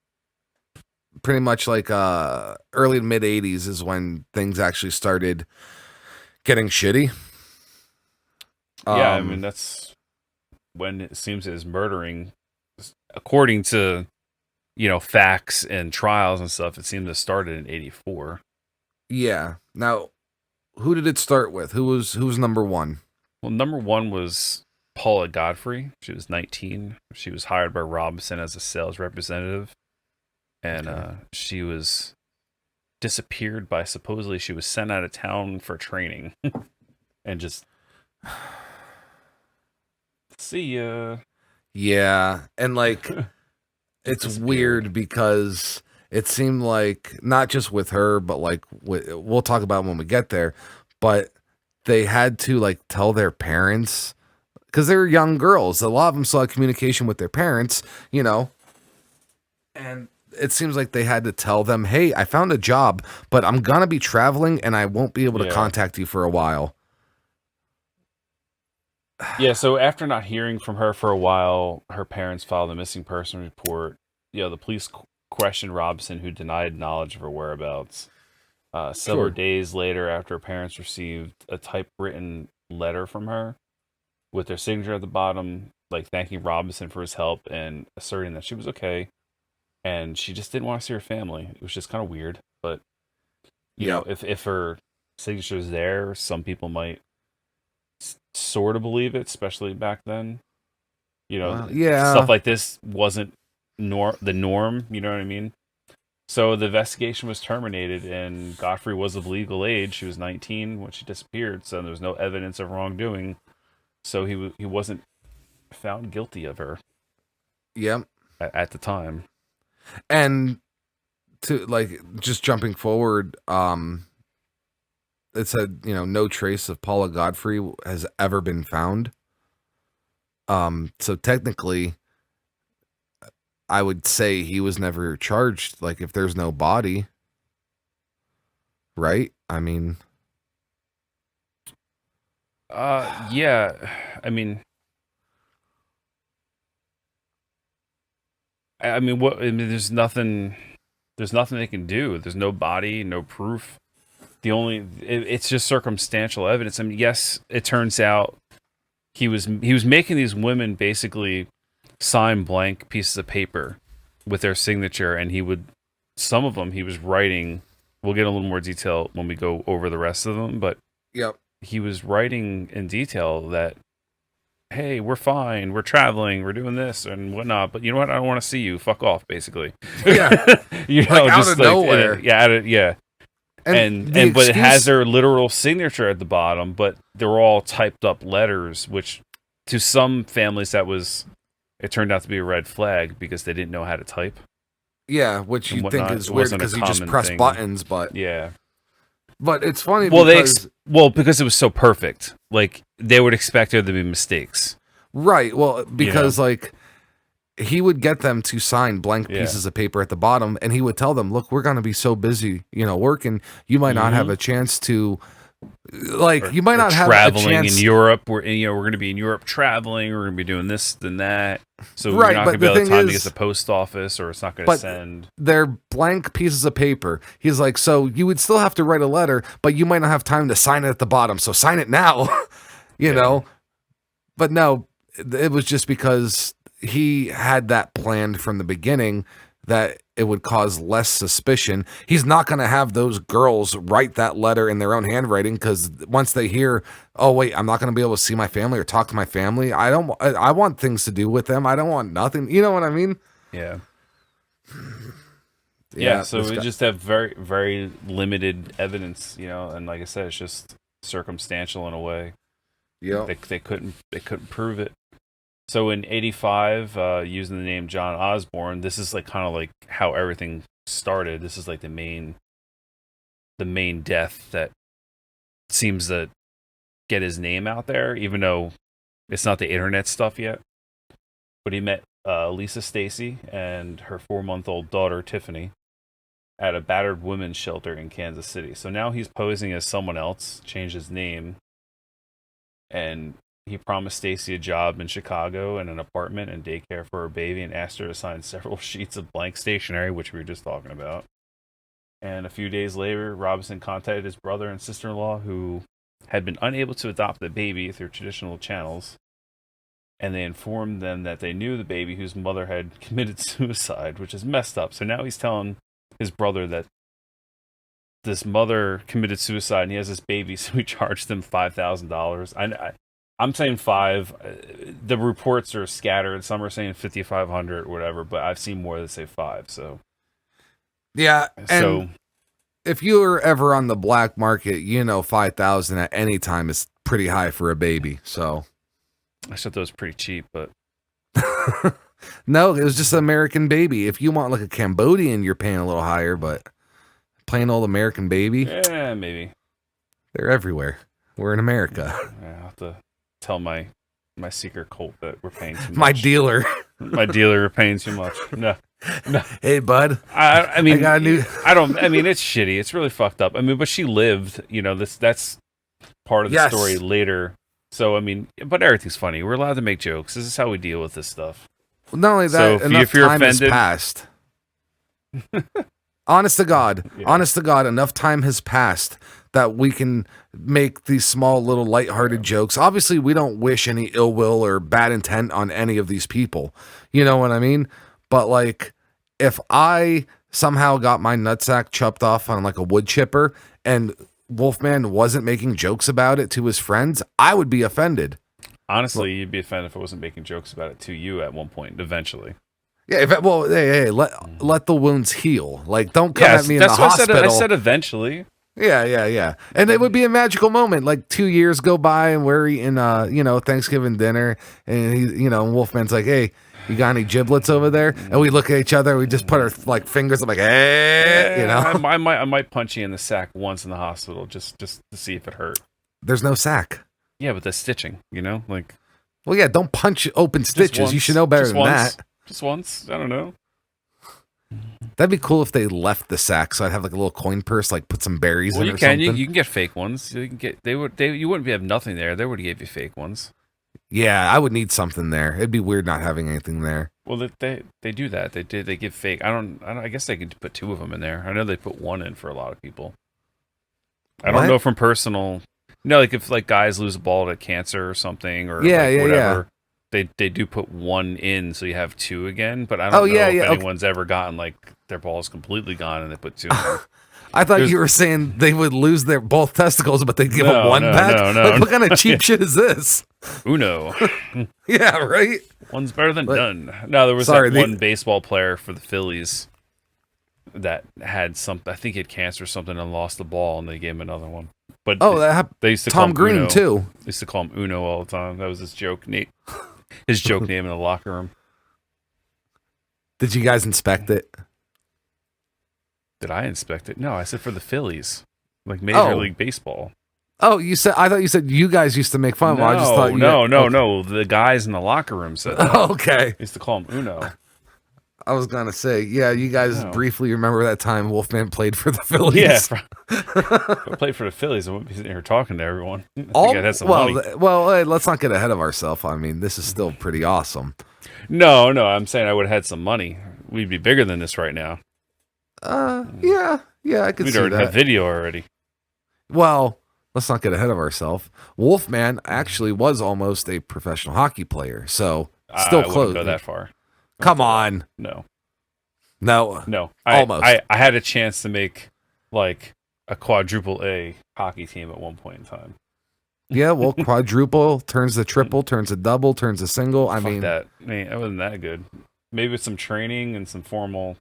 pretty much like early to mid 80s is when things actually started getting shitty. Yeah, I mean, that's when it seems his murdering, according to, facts and trials and stuff, it seemed to have started in 84. Yeah. Now, who did it start with? Who was number one? Well, number one was Paula Godfrey. She was 19. She was hired by Robinson as a sales representative. And she was disappeared by, supposedly she was sent out of town for training. And just see ya. Yeah. And like, it's weird because it seemed like, not just with her, but like, we'll talk about it when we get there, but they had to like tell their parents, because they were young girls. A lot of them still had communication with their parents, and it seems like they had to tell them, hey, I found a job, but I'm going to be traveling and I won't be able to contact you for a while. Yeah, so after not hearing from her for a while, her parents filed a missing person report. The police questioned Robinson, who denied knowledge of her whereabouts. Several days later, after her parents received a typewritten letter from her with their signature at the bottom, like thanking Robinson for his help and asserting that she was okay, and she just didn't want to see her family. It was just kind of weird, but you know, if her signature is there, some people might sort of believe it, especially back then. Stuff like this wasn't the norm, you know what I mean? So the investigation was terminated, and Godfrey was of legal age. She was 19 when she disappeared, so there was no evidence of wrongdoing. So he wasn't found guilty of her. Yep. At the time. And to like just jumping forward, it said, no trace of Paula Godfrey has ever been found. So technically, I would say he was never charged, like, if there's no body. Right? I mean... yeah. I mean... there's nothing they can do. There's no body, no proof. It's just circumstantial evidence. I mean, yes, it turns out he was making these women basically sign blank pieces of paper with their signature, and some of them he was writing. We'll get a little more detail when we go over the rest of them, but he was writing in detail that, hey, we're fine, we're traveling, we're doing this and whatnot, but you know what? I don't want to see you. Fuck off, basically. Yeah. Out of nowhere. But it has their literal signature at the bottom, but they're all typed up letters, which to some families it turned out to be a red flag because they didn't know how to type. Yeah, which you think is weird because you just press buttons, but But it's funny because because it was so perfect. Like, they would expect there to be mistakes. Right. Well, because like he would get them to sign blank pieces of paper at the bottom, and he would tell them, look, we're going to be so busy, working, you might not have a chance to, like, you might not have traveling a chance in Europe. We're going to be in Europe traveling. We're going to be doing this and that. So we're not going to be able to time to get to the post office, or it's not going to send. They're blank pieces of paper. He's like, so you would still have to write a letter, but you might not have time to sign it at the bottom. So sign it now, know. But no, it was just because he had that planned from the beginning that it would cause less suspicion. He's not going to have those girls write that letter in their own handwriting, because once they hear, oh wait, I'm not going to be able to see my family or talk to my family. I want things to do with them. I don't want nothing. You know what I mean? Yeah. Yeah, so we just have very, very limited evidence, and like I said, it's just circumstantial in a way. Yeah, they couldn't prove it. So in '85, using the name John Osborne, this is like kind of like how everything started. This is like the main death that seems to get his name out there, even though it's not the internet stuff yet. But he met Lisa Stacy and her 4-month-old daughter Tiffany at a battered women's shelter in Kansas City. So now he's posing as someone else, changed his name, and he promised Stacy a job in Chicago and an apartment and daycare for her baby, and asked her to sign several sheets of blank stationery, which we were just talking about. And a few days later, Robinson contacted his brother and sister-in-law, who had been unable to adopt the baby through traditional channels, and they informed them that they knew the baby whose mother had committed suicide, which is messed up. So now he's telling his brother that this mother committed suicide and he has this baby, so he charged them $5,000. I'm saying 5. The reports are scattered. Some are saying 5,500 or whatever, but I've seen more that say 5. So yeah, and if you were ever on the black market, 5,000 at any time is pretty high for a baby. So I thought that was pretty cheap, but no, it was just an American baby. If you want like a Cambodian, you're paying a little higher, but plain old American baby, yeah, maybe they're everywhere. We're in America. Yeah, I'll have to tell my secret cult that we're paying too much. My dealer, we're paying too much. No. Hey, bud. I mean, I got a new. I mean, it's shitty. It's really fucked up. I mean, but she lived. That's part of the story later. So I mean, but everything's funny. We're allowed to make jokes. This is how we deal with this stuff. Well, not only that, so enough if you're time offended, has passed. Honest to God, enough time has passed that we can make these small little lighthearted jokes. Obviously, we don't wish any ill will or bad intent on any of these people. You know what I mean? But like, if I somehow got my nutsack chopped off on like a wood chipper and Wolfman wasn't making jokes about it to his friends, I would be offended. Honestly, you'd be offended if I wasn't making jokes about it to you at one point, eventually. Yeah, hey, let the wounds heal. Like, don't come at me in the hospital. I said eventually. Yeah. And it would be a magical moment. Like 2 years go by and we're eating, Thanksgiving dinner, and Wolfman's like, "Hey, you got any giblets over there?" And we look at each other. We just put our like fingers. I'm like, "Hey," I might punch you in the sack once in the hospital just to see if it hurt. There's no sack. Yeah, but the stitching, like. Well, yeah, don't punch open stitches. You should know better than that. Just once. I don't know. That'd be cool if they left the sack, so I'd have like a little coin purse, like put some berries in or something. You can get fake ones. You can get you wouldn't have nothing there. They would have gave you fake ones. Yeah, I would need something there. It'd be weird not having anything there. Well, they do that. They give fake. I guess they could put 2 of them in there. I know they put 1 in for a lot of people. I don't know from personal. Like if like guys lose a ball to cancer or something or whatever. Yeah. They do put 1 in, so you have 2 again. But I don't know if anyone's ever gotten like their ball's completely gone and they put 2 in. I thought you were saying they would lose their both testicles, but they give them 1 back. No. What kind of cheap shit is this? Uno. Yeah, right. One's better than none. No, there was one baseball player for the Phillies that had I think he had cancer or something and lost the ball, and they gave him another one. But they used to Tom call him Green Uno. too. They used to call him Uno all the time. That was his joke. His joke name in the locker room. Did you guys inspect it? Did I inspect it? No, I said for the Phillies, like Major League Baseball. Oh, I thought you said you guys used to make fun of him. I just thought no. The guys in the locker room said that. Okay. They used to call him Uno. I was gonna say, yeah, you guys briefly remember that time Wolfman played for the Phillies. Yeah, if I played for the Phillies, I wouldn't be sitting here talking to everyone. I think I'd have some money. Well, hey, let's not get ahead of ourselves. I mean, this is still pretty awesome. No, I'm saying I would have had some money. We'd be bigger than this right now. Yeah, I could see that. We'd already have video already. Well, let's not get ahead of ourselves. Wolfman actually was almost a professional hockey player, so still close. I wouldn't go that far. Come on. No. Almost. I had a chance to make like a quadruple A hockey team at one point in time. Yeah, well, quadruple turns to triple, turns to double, turns to single. I mean, that wasn't that good. Maybe with some training and some formal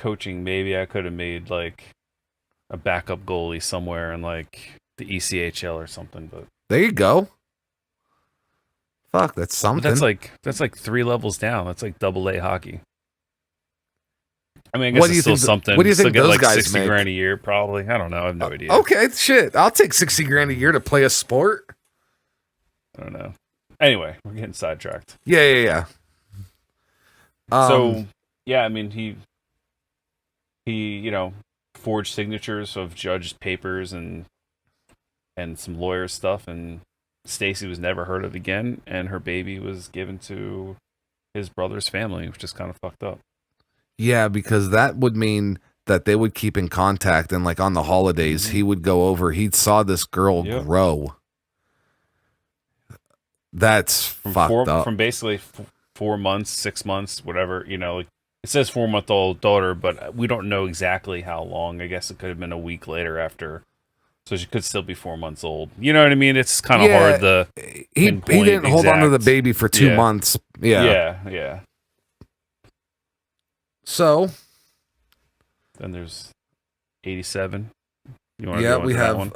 coaching, maybe I could have made like a backup goalie somewhere in like the ECHL or something. But there you go. Fuck, that's something. But that's like 3 levels down. That's like AA hockey. I mean, I guess What do it's you still think something. what do you Still think get those like guys 60 make? grand a year, probably. I don't know. I have no idea. Okay, shit. I'll take 60 grand a year to play a sport. I don't know. Anyway, we're getting sidetracked. Yeah. So yeah, I mean, he forged signatures of judge papers and some lawyer stuff, and Stacy was never heard of again, and her baby was given to his brother's family, which is kind of fucked up. Yeah, because that would mean that they would keep in contact, and like on the holidays, he would go over. He saw this girl grow. That's fucked up. From basically 4 months, 6 months, whatever. Like it says 4-month-old daughter, but we don't know exactly how long. I guess it could have been a week later after. So she could still be 4 months old. You know what I mean? It's kind of hard to he didn't hold on to the baby for 2 months. Yeah. So then there's 87. You want to go into we that have one?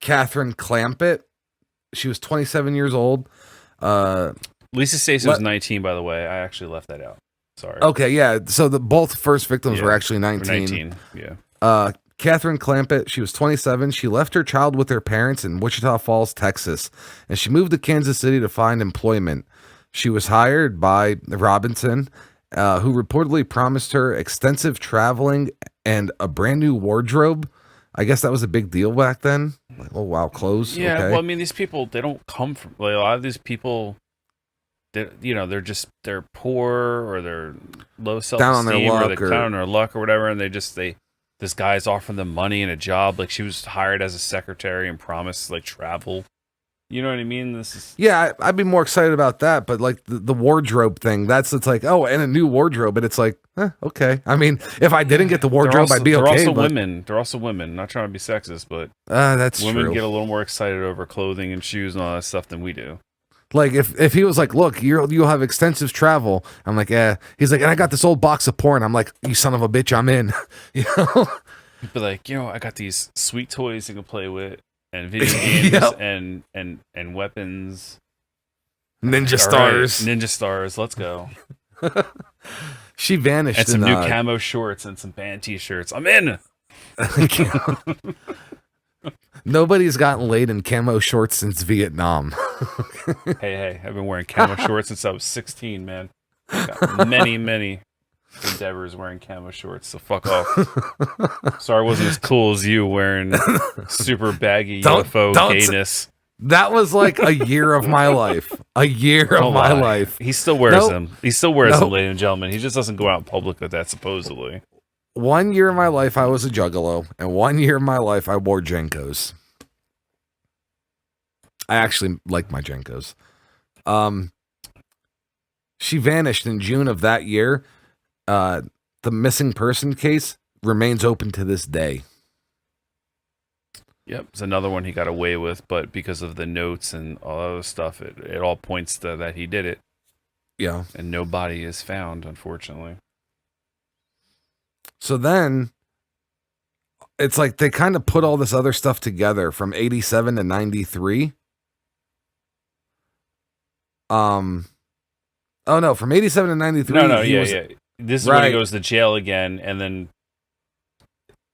Catherine Clampett. She was 27 years old. Lisa Stacy was 19, by the way. I actually left that out. Sorry. Okay, yeah. So both first victims were actually 19. 19, yeah. Catherine Clampett, she was 27. She left her child with her parents in Wichita Falls, Texas, and she moved to Kansas City to find employment. She was hired by Robinson, who reportedly promised her extensive traveling and a brand new wardrobe. I guess that was a big deal back then. Like, oh, wow, clothes. Yeah, okay. well, I mean, these people, they don't come from, like, a lot of these people, they're poor, or they're low self-esteem, or they're down on their luck or whatever, and this guy's offering them money and a job. Like, she was hired as a secretary and promised, like, travel. You know what I mean? This is... Yeah, I'd be more excited about that, but like the wardrobe thing, it's like, oh, and a new wardrobe, and it's like, okay. I mean, if I didn't get the wardrobe, I'd be okay. They're also women. Not trying to be sexist, but that's women true. Get a little more excited over clothing and shoes and all that stuff than we do. Like if he was like, look, you'll have extensive travel. I'm like, yeah. He's like, and I got this old box of porn. I'm like, you son of a bitch, I'm in. You know? He'd be like, I got these sweet toys you can play with, and video games and weapons. Ninja stars. Right, Ninja stars, let's go. She vanished. And some new camo shorts and some band t-shirts. I'm in. Nobody's gotten laid in camo shorts since Vietnam. Hey, I've been wearing camo shorts since I was 16, man. Got many endeavors wearing camo shorts, so fuck off. Sorry I wasn't as cool as you wearing super baggy UFO gayness. That was like a year of my life. A year of my life. He still wears them. He still wears them, ladies and gentlemen. He just doesn't go out in public with that, supposedly. 1 year of my life, I was a juggalo, and 1 year of my life, I wore Jenkos. I actually like my Jenkos. She vanished in June of that year. The missing person case remains open to this day. Yep, it's another one he got away with, but because of the notes and all other stuff, it all points to that he did it. Yeah. And no body is found, unfortunately. So then, it's like they kind of put all this other stuff together from 87 to 93. Oh no, from 87 to 93. Yeah. This is when he goes to jail again, and then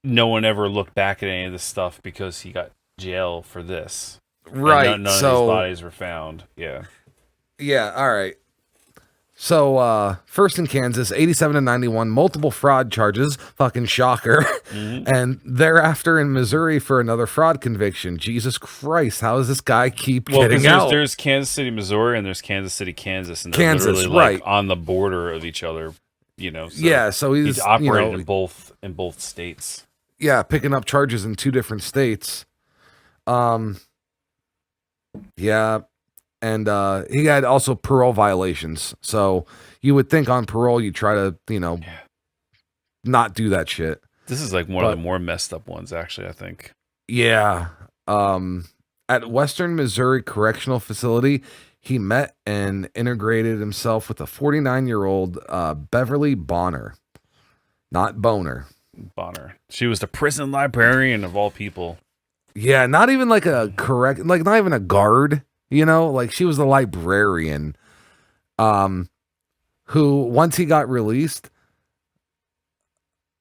no one ever looked back at any of this stuff because he got jail for this. Right. None of these bodies were found. Yeah. Yeah. All right. So, first in Kansas, 87 to 91, multiple fraud charges. Fucking shocker. Mm-hmm. And thereafter in Missouri for another fraud conviction. Jesus Christ. How does this guy keep getting out? There's Kansas City, Missouri, and there's Kansas City, Kansas. And they're Kansas, literally right. On the border of each other, So yeah. So he's operating in both states. Yeah. Picking up charges in 2 different states. Yeah. And he had also parole violations. So you would think on parole you try to, not do that shit. This is like one of the more messed up ones, actually, I think. Yeah. At Western Missouri Correctional Facility, he met and integrated himself with a 49-year-old Beverly Bonner. Not Boner. Bonner. She was the prison librarian of all people. Yeah, not even like a correct, like not even a guard, you know, like she was the librarian, who once he got released,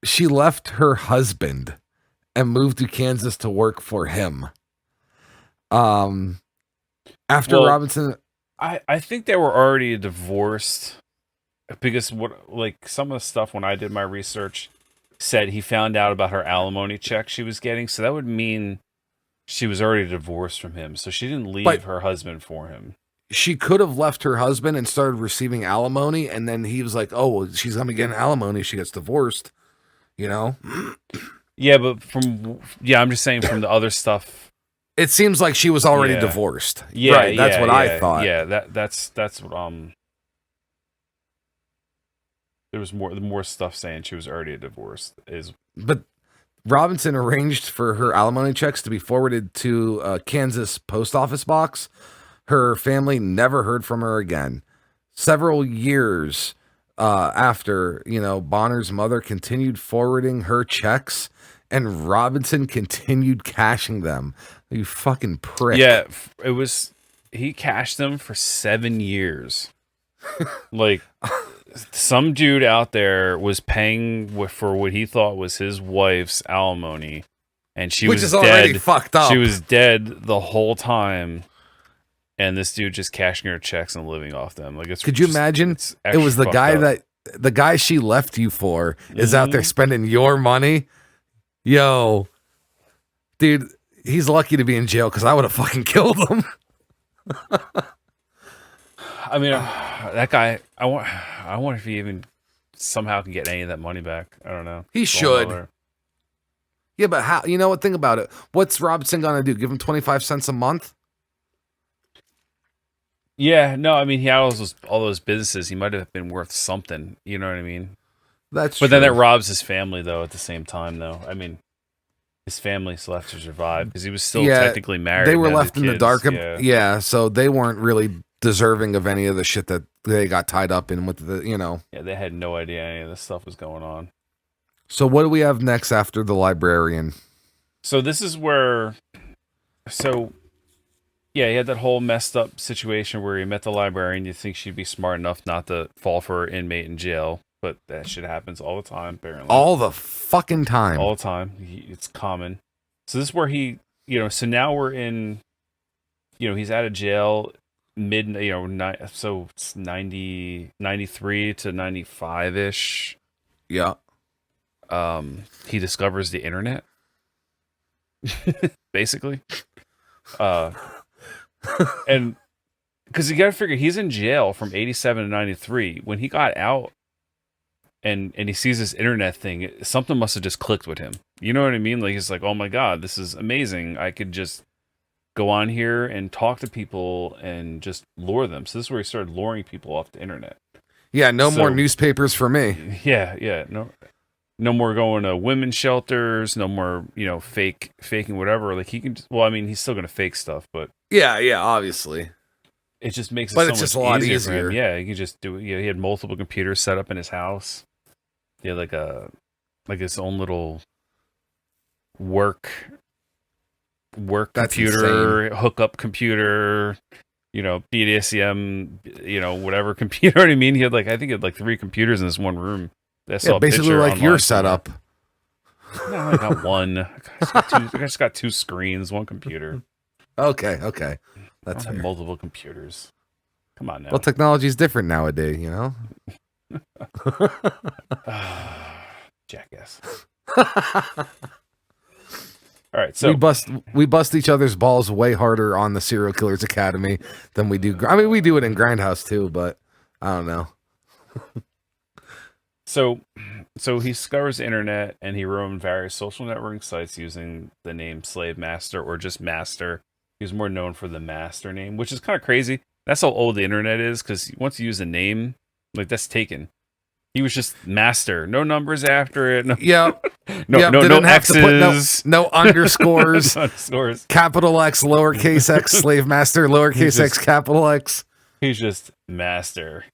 she left her husband and moved to Kansas to work for him. After Robinson, I think they were already divorced because some of the stuff when I did my research said he found out about her alimony check she was getting, so that would mean she was already divorced from him, so she didn't leave her husband for him. She could have left her husband and started receiving alimony, and then he was like, oh, well, she's going to get alimony if she gets divorced, you know? Yeah, but I'm just saying from the other stuff. It seems like she was already divorced. Yeah, right, that's what I thought. Yeah, that's what, there was more stuff saying she was already divorced. But Robinson arranged for her alimony checks to be forwarded to a Kansas post office box. Her family never heard from her again. Several years after, Bonner's mother continued forwarding her checks, and Robinson continued cashing them. You fucking prick. Yeah, he cashed them for 7 years. Like, some dude out there was paying for what he thought was his wife's alimony, and she was dead. Already fucked up. She was dead the whole time, and this dude just cashing her checks and living off them. Like, could you imagine? It was the guy she left you for is out there spending your money. Yo, dude, he's lucky to be in jail because I would have fucking killed him. I mean, that guy. I wonder if he even somehow can get any of that money back. I don't know. He should. Yeah, but how? You know what? Think about it. What's Robinson gonna do? Give him 25 cents a month? Yeah, no. I mean, he had all those businesses. He might have been worth something. You know what I mean? That's. But then that robs his family, though. At the same time, though. I mean, his family still has to survive because he was still technically married. They were left in the dark. Yeah, so they weren't really deserving of any of the shit that they got tied up in with the, Yeah, they had no idea any of this stuff was going on. So what do we have next after the librarian? So this is where, he had that whole messed up situation where he met the librarian. You think she'd be smart enough not to fall for an inmate in jail, but that shit happens all the time, apparently. All the fucking time. All the time. It's common. So this is where he, so now we're in, he's out of jail so it's 93 to 95-ish. Yeah. He discovers the internet. Basically. And because you got to figure he's in jail from 87 to 93. When he got out and he sees this internet thing, something must have just clicked with him. You know what I mean? Like, he's like, oh my God, this is amazing. I could just go on here and talk to people and just lure them. So this is where he started luring people off the internet. Yeah, no more newspapers for me. Yeah. No more going to women's shelters, no more, faking whatever. Like he can he's still gonna fake stuff, but yeah, obviously. It just makes it but so it's much just a lot easier. easier. Yeah, he can just do it. He had multiple computers set up in his house. He had like his own little work That's computer, insane. hookup computer, BDSM, whatever computer. You know what I mean? He had I think he had 3 computers in this one room. Basically like your setup. No, I got one. I just got 2 screens, 1 computer. Okay. That's I have multiple computers. Come on now. Well, technology's different nowadays, Jackass. All right, so we bust each other's balls way harder on the Serial Killers Academy than we do. I mean, we do it in GrindHaus too, but I don't know. So he scours the internet and he roamed various social networking sites using the name SlaveMaster or just Master. He was more known for the Master name, which is kind of crazy. That's how old the internet is, because once you use a name, that's taken. He was just Master, no numbers after it. No, no X's, no underscores, no underscores. Capital X, lowercase x, SlaveMaster, lowercase x, capital X. He's just Master.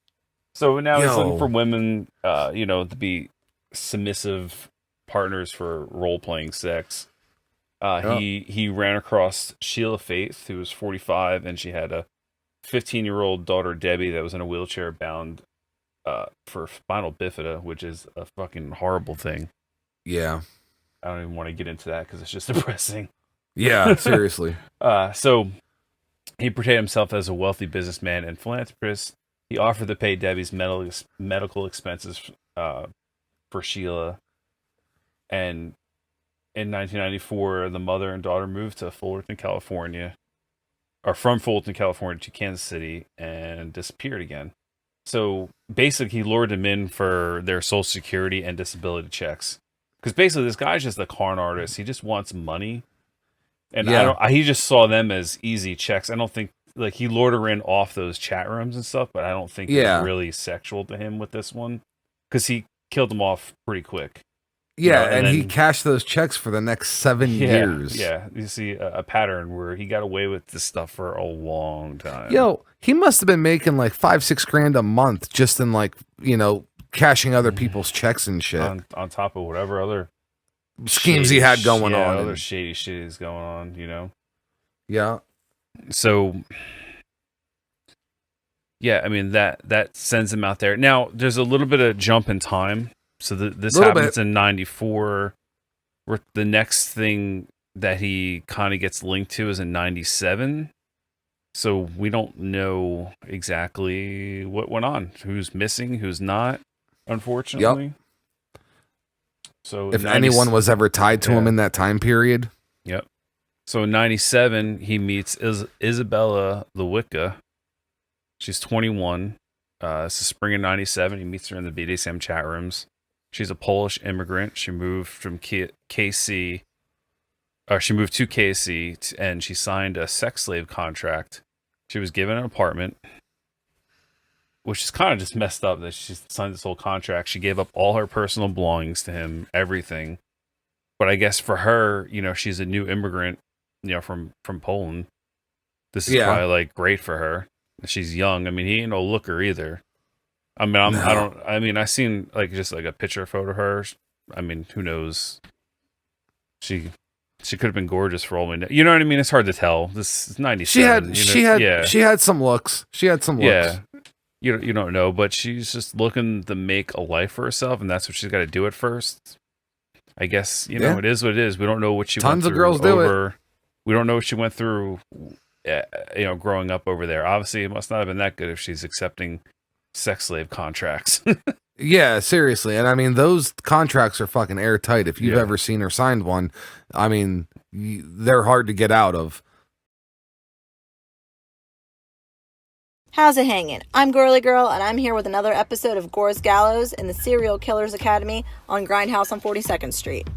So now he's looking for women, to be submissive partners for role playing sex. Oh. He ran across Sheila Faith, who was 45, and she had a 15-year-old daughter, Debbie, that was in a wheelchair bound for spinal bifida, which is a fucking horrible thing. Yeah. I don't even want to get into that because it's just depressing. Yeah, seriously. So he portrayed himself as a wealthy businessman and philanthropist. He offered to pay Debbie's medical expenses for Sheila. And in 1994, the mother and daughter moved to Fullerton, California, or from Fullerton, California to Kansas City, and disappeared again. So basically, he lured them in for their Social Security and disability checks. Because basically, this guy's just a con artist. He just wants money, and he just saw them as easy checks. I don't think like he lured her in off those chat rooms and stuff, but I don't think it was really sexual to him with this one, because he killed them off pretty quick. Yeah, and he cashed those checks for the next 7 years. Yeah, you see a pattern where he got away with this stuff for a long time. Yo, he must have been making like $5-6 grand a month just in like, cashing other people's checks and shit. On top of whatever other schemes he had going on. Other shady shit is going on, Yeah. So, yeah, I mean, that sends him out there. Now, there's a little bit of jump in time. So this happens in 94. The next thing that he kind of gets linked to is in 97. So we don't know exactly what went on. Who's missing, who's not, unfortunately. Yep. So if anyone was ever tied to him in that time period. Yep. So in 97, he meets Isabella the Wicca. She's 21. This is spring of 97. He meets her in the BDSM chat rooms. She's a Polish immigrant. She moved from KC, or she moved to KC, and she signed a sex slave contract. She was given an apartment, which is kind of just messed up that she signed this whole contract. She gave up all her personal belongings to him, everything. But I guess for her, she's a new immigrant, from Poland. This is probably like great for her. She's young. I mean, he ain't no looker either. I mean, I seen just a picture photo of her. I mean, who knows? She could have been gorgeous for all we know. You know what I mean? It's hard to tell. This is 97. She had some looks. Yeah. You don't know, but she's just looking to make a life for herself, and that's what she's got to do at first. I guess, it is what it is. We don't know what she went through. Tons of girls do it. We don't know what she went through, growing up over there. Obviously, it must not have been that good if she's accepting sex slave contracts. Yeah, seriously. And I mean, those contracts are fucking airtight. If you've ever seen or signed one, I mean, they're hard to get out of. How's it hanging? I'm Girly Girl, and I'm here with another episode of Gore's Gallows in the Serial Killers Academy on GrindHaus on 42nd Street.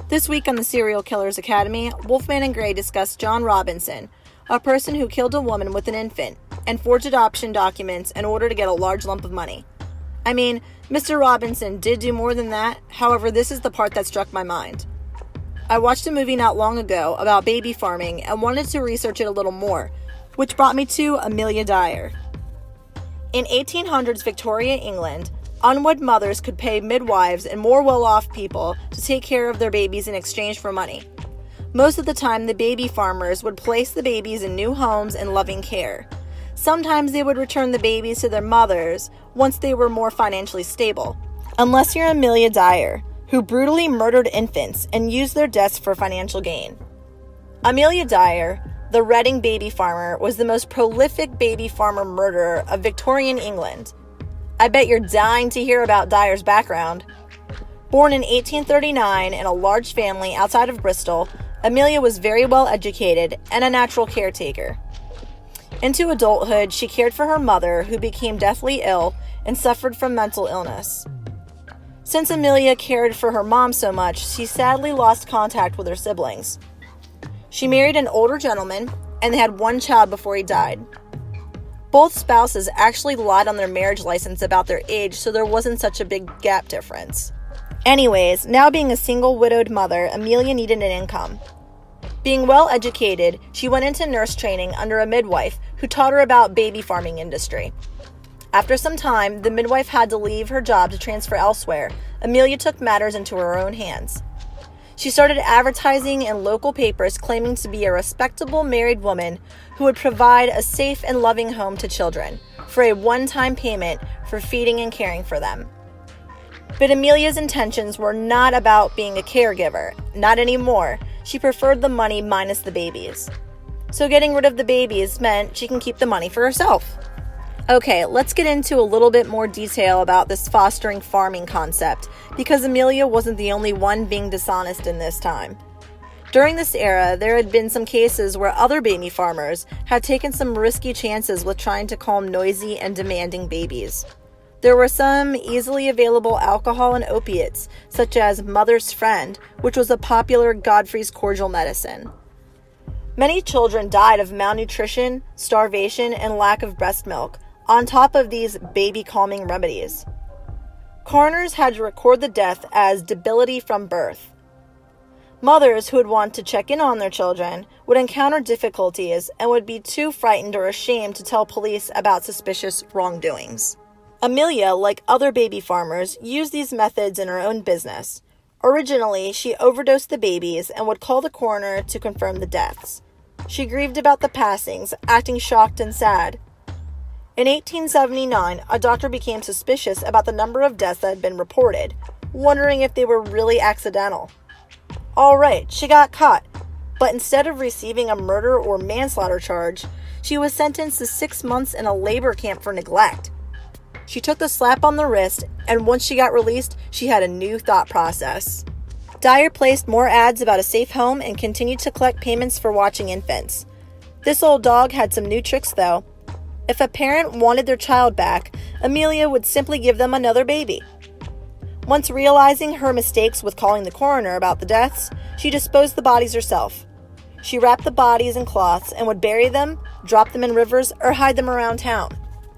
This week on the Serial Killers Academy, Wolfman and Gray discuss John Robinson, a person who killed a woman with an infant and forged adoption documents in order to get a large lump of money. I mean, Mr. Robinson did do more than that. However, this is the part that struck my mind. I watched a movie not long ago about baby farming and wanted to research it a little more, which brought me to Amelia Dyer. In 1800s Victoria, England, unwed mothers could pay midwives and more well-off people to take care of their babies in exchange for money. Most of the time, the baby farmers would place the babies in new homes and loving care. Sometimes they would return the babies to their mothers once they were more financially stable. Unless you're Amelia Dyer, who brutally murdered infants and used their deaths for financial gain. Amelia Dyer, the Reading baby farmer, was the most prolific baby farmer murderer of Victorian England. I bet you're dying to hear about Dyer's background. Born in 1839 in a large family outside of Bristol, Amelia was very well educated and a natural caretaker. Into adulthood, she cared for her mother, who became deathly ill and suffered from mental illness. Since Amelia cared for her mom so much, she sadly lost contact with her siblings. She married an older gentleman, and they had one child before he died. Both spouses actually lied on their marriage license about their age, so there wasn't such a big gap difference. Anyways, now being a single widowed mother, Amelia needed an income. Being well educated, she went into nurse training under a midwife who taught her about baby farming industry. After some time, the midwife had to leave her job to transfer elsewhere. Amelia took matters into her own hands. She started advertising in local papers claiming to be a respectable married woman who would provide a safe and loving home to children for a one-time payment for feeding and caring for them. But Amelia's intentions were not about being a caregiver. Not anymore. She preferred the money minus the babies. So getting rid of the babies meant she can keep the money for herself. Okay, let's get into a little bit more detail about this fostering farming concept, because Amelia wasn't the only one being dishonest in this time. During this era, there had been some cases where other baby farmers had taken some risky chances with trying to calm noisy and demanding babies. There were some easily available alcohol and opiates, such as Mother's Friend, which was a popular Godfrey's cordial medicine. Many children died of malnutrition, starvation, and lack of breast milk, on top of these baby-calming remedies. Coroners had to record the death as debility from birth. Mothers who would want to check in on their children would encounter difficulties and would be too frightened or ashamed to tell police about suspicious wrongdoings. Amelia, like other baby farmers, used these methods in her own business. Originally, she overdosed the babies and would call the coroner to confirm the deaths. She grieved about the passings, acting shocked and sad. In 1879, a doctor became suspicious about the number of deaths that had been reported, wondering if they were really accidental. All right, she got caught, but instead of receiving a murder or manslaughter charge, she was sentenced to 6 months in a labor camp for neglect. She took the slap on the wrist, and once she got released, she had a new thought process. Dyer placed more ads about a safe home and continued to collect payments for watching infants. This old dog had some new tricks, though. If a parent wanted their child back, Amelia would simply give them another baby. Once realizing her mistakes with calling the coroner about the deaths, she disposed the bodies herself. She wrapped the bodies in cloths and would bury them, drop them in rivers, or hide them around town.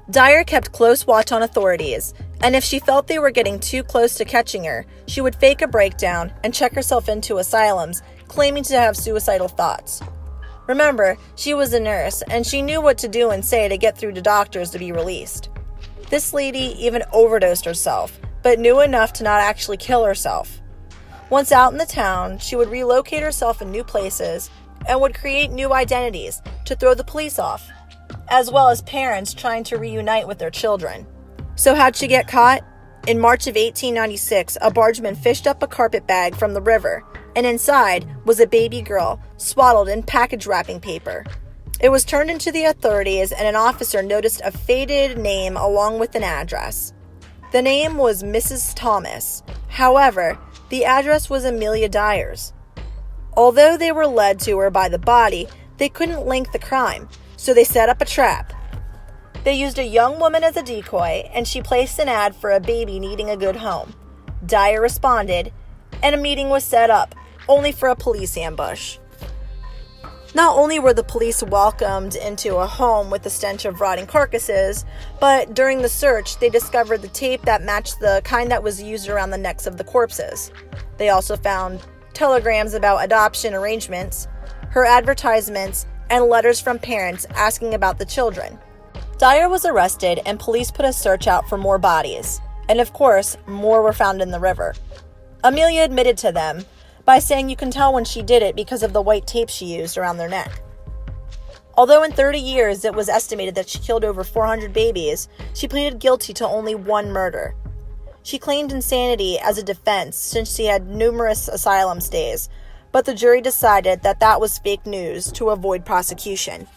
Dyer kept close watch on authorities, and if she felt they were getting too close to catching her, she would fake a breakdown and check herself into asylums, claiming to have suicidal thoughts. Remember, she was a nurse, and she knew what to do and say to get through to doctors to be released. This lady even overdosed herself, but knew enough to not actually kill herself. Once out in the town, she would relocate herself in new places and would create new identities to throw the police off, as well as parents trying to reunite with their children. So how'd she get caught? In March of 1896, a bargeman fished up a carpet bag from the river, and inside was a baby girl swaddled in package wrapping paper. It was turned into the authorities, and an officer noticed a faded name along with an address. The name was Mrs. Thomas. However, the address was Amelia Dyer's. Although they were led to her by the body, they couldn't link the crime, so they set up a trap. They used a young woman as a decoy, and she placed an ad for a baby needing a good home. Dyer responded, and a meeting was set up, only for a police ambush. Not only were the police welcomed into a home with the stench of rotting carcasses, but during the search, they discovered the tape that matched the kind that was used around the necks of the corpses. They also found telegrams about adoption arrangements, her advertisements, and letters from parents asking about the children. Dyer was arrested, and police put a search out for more bodies. And of course, more were found in the river. Amelia admitted to them by saying you can tell when she did it because of the white tape she used around their neck. Although in 30 years it was estimated that she killed over 400 babies, she pleaded guilty to only one murder. She claimed insanity as a defense since she had numerous asylum stays, but the jury decided that that was fake news to avoid prosecution.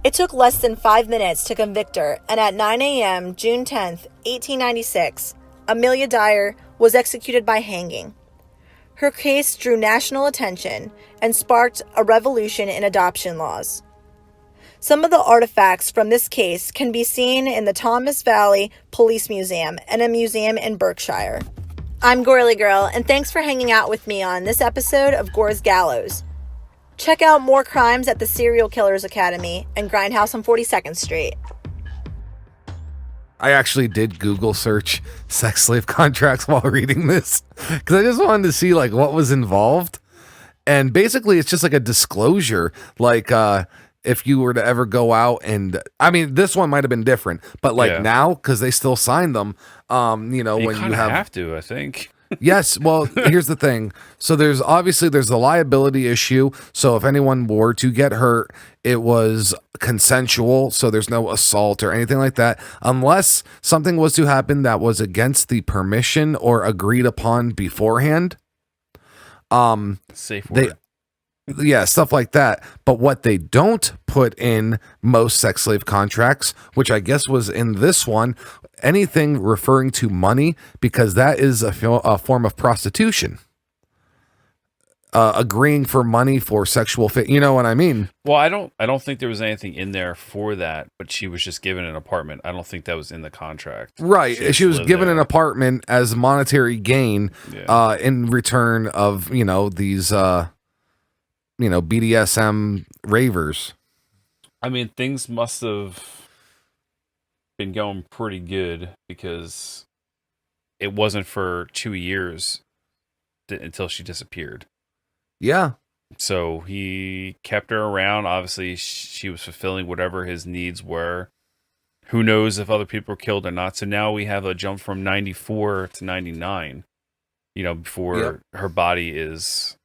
It took less than 5 minutes to convict her, and at 9 a.m., June 10, 1896, Amelia Dyer was executed by hanging. Her case drew national attention and sparked a revolution in adoption laws. Some of the artifacts from this case can be seen in the Thomas Valley Police Museum and a museum in Berkshire. I'm Gorly Girl, and thanks for hanging out with me on this episode of Gore's Gallows. Check out more crimes at the Serial Killers Academy and GrindHaus on 42nd Street. I actually did Google search sex slave contracts while reading this because I just wanted to see like what was involved. And basically it's just like a disclosure. Like if you were to ever go out and, I mean, this one might have been different, but like Yeah. now, because they still sign them, you know, You when you kind of have, have to, I think. yes, well, here's the thing. So there's the liability issue. So if anyone were to get hurt, it was consensual. So there's no assault or anything like that, unless something was to happen that was against the permission or agreed upon beforehand. Safe They word. Yeah, stuff like that. But what they don't put in most sex slave contracts, which I guess was in this one, anything referring to money, because that is a form of prostitution. Agreeing for money for sexual fit, you know what I mean? Well, I don't think there was anything in there for that, but she was just given an apartment. I don't think that was in the contract. Right. She was lived given there. an apartment as monetary gain Yeah. in return of, you know, these BDSM ravers. I mean, things must have been going pretty good because it wasn't for 2 years until she disappeared. Yeah. So he kept her around. Obviously, she was fulfilling whatever his needs were. Who knows if other people were killed or not. So now we have a jump from 94 to 99, you know, before her body is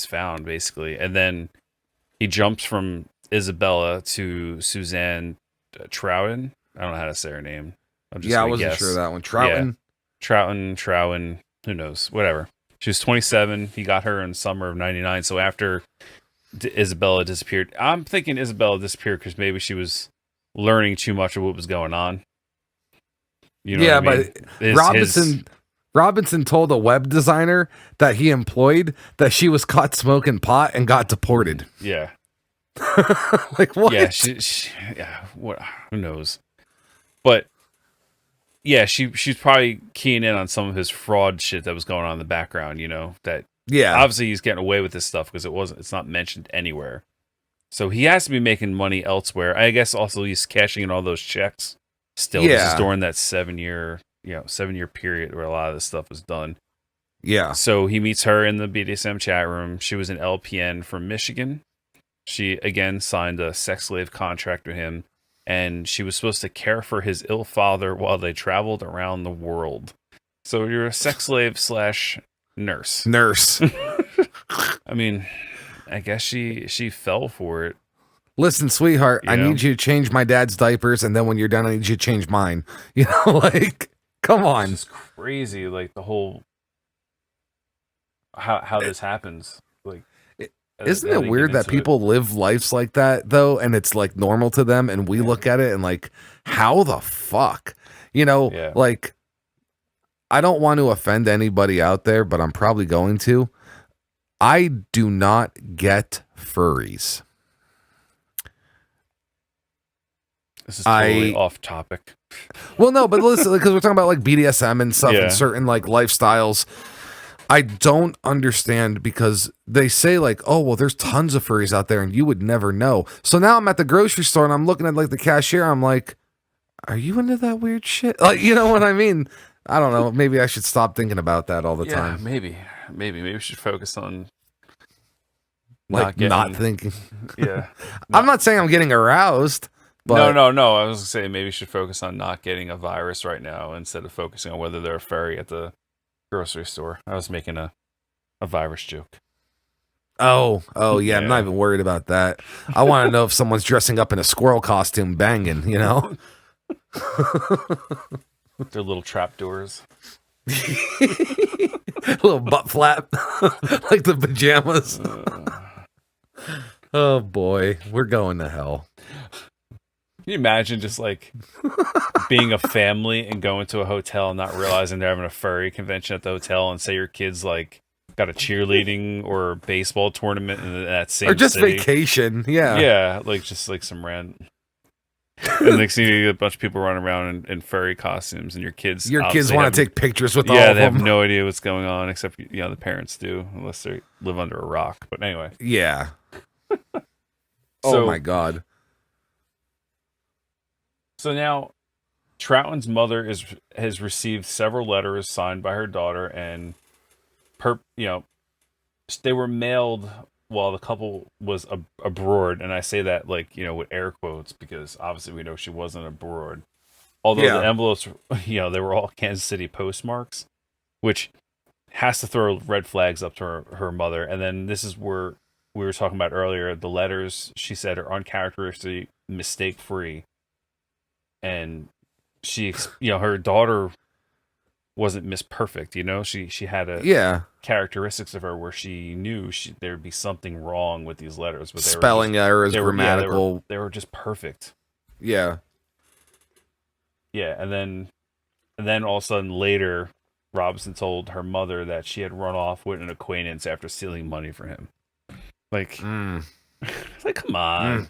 found, basically. And then he jumps from Isabella to Suzanne Trowen. I don't know how to say her name. I wasn't sure of that one. Trouton. Trowen, who knows? Whatever. She was 27. He got her in summer of 99. So after Isabella disappeared, I'm thinking Isabella disappeared because maybe she was learning too much of what was going on. You know what I mean? But Robinson told a web designer that he employed that she was caught smoking pot and got deported. Yeah. Like what? Yeah, what? Who knows? But yeah, she's probably keying in on some of his fraud shit that was going on in the background. You know that. Yeah. Obviously, he's getting away with this stuff because it's not mentioned anywhere. So he has to be making money elsewhere. I guess also he's cashing in all those checks. Still, this is during that 7-year period where a lot of this stuff was done. Yeah. So he meets her in the BDSM chat room. She was an LPN from Michigan. She, again, signed a sex slave contract with him, and she was supposed to care for his ill father while they traveled around the world. So you're a sex slave / nurse. Nurse. I mean, I guess she fell for it. Listen, sweetheart, I need you to change my dad's diapers, and then when you're done, I need you to change mine. You know, like, come on. It's crazy, like, the whole... How this happens. Like... Isn't it weird that people live lives like that, though, and it's, like, normal to them, and we look at it and, like, how the fuck? You know, like, I don't want to offend anybody out there, but I'm probably going to. I do not get furries. This is totally off topic. Well, no, but listen, because we're talking about, like, BDSM and stuff and certain, like, lifestyles. I don't understand because they say like, oh, well, there's tons of furries out there and you would never know. So now I'm at the grocery store and I'm looking at like the cashier. I'm like, are you into that weird shit? Like, you know what I mean? I don't know. Maybe I should stop thinking about that all the time. Maybe we should focus on like not thinking. Yeah. I'm not saying I'm getting aroused. But no. I was gonna say maybe we should focus on not getting a virus right now instead of focusing on whether they're a furry at the grocery store. I was making a virus joke. Oh, yeah. I'm not even worried about that. I want to know if someone's dressing up in a squirrel costume banging, you know? Their little trapdoors. Little butt flap. Like the pajamas. Oh, boy. We're going to hell. Can you imagine just like being a family and going to a hotel and not realizing they're having a furry convention at the hotel, and say your kids like got a cheerleading or baseball tournament in that same or just city. Vacation, yeah, like just like some random. And next thing you get a bunch of people running around in furry costumes, and your kids want to take pictures with all of them. They have no idea what's going on, except the parents do, unless they live under a rock. But anyway, yeah. Oh my god. So now, Trouton's mother has received several letters signed by her daughter, and they were mailed while the couple was abroad, and I say that like with air quotes because obviously we know she wasn't abroad. Although the envelopes, they were all Kansas City postmarks, which has to throw red flags up to her mother. And then this is where we were talking about earlier. The letters, she said, are uncharacteristic, mistake free, and her daughter wasn't Miss Perfect. She had characteristics of her where she knew there'd be something wrong with these letters, but spelling errors, grammatical. They were just perfect. Yeah. Yeah, and then all of a sudden later, Robinson told her mother that she had run off with an acquaintance after stealing money from him. Like, like come on,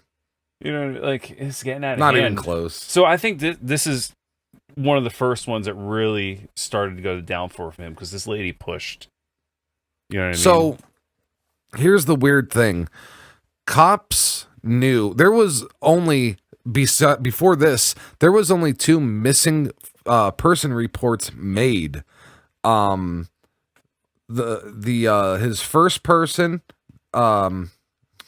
like it's getting out of hand. Not even close. So I think this is one of the first ones that really started to go to downfall for him because this lady pushed. You know what I mean? So here's the weird thing: cops knew there was only. Before this, there was only 2 missing person reports made. His first person, hold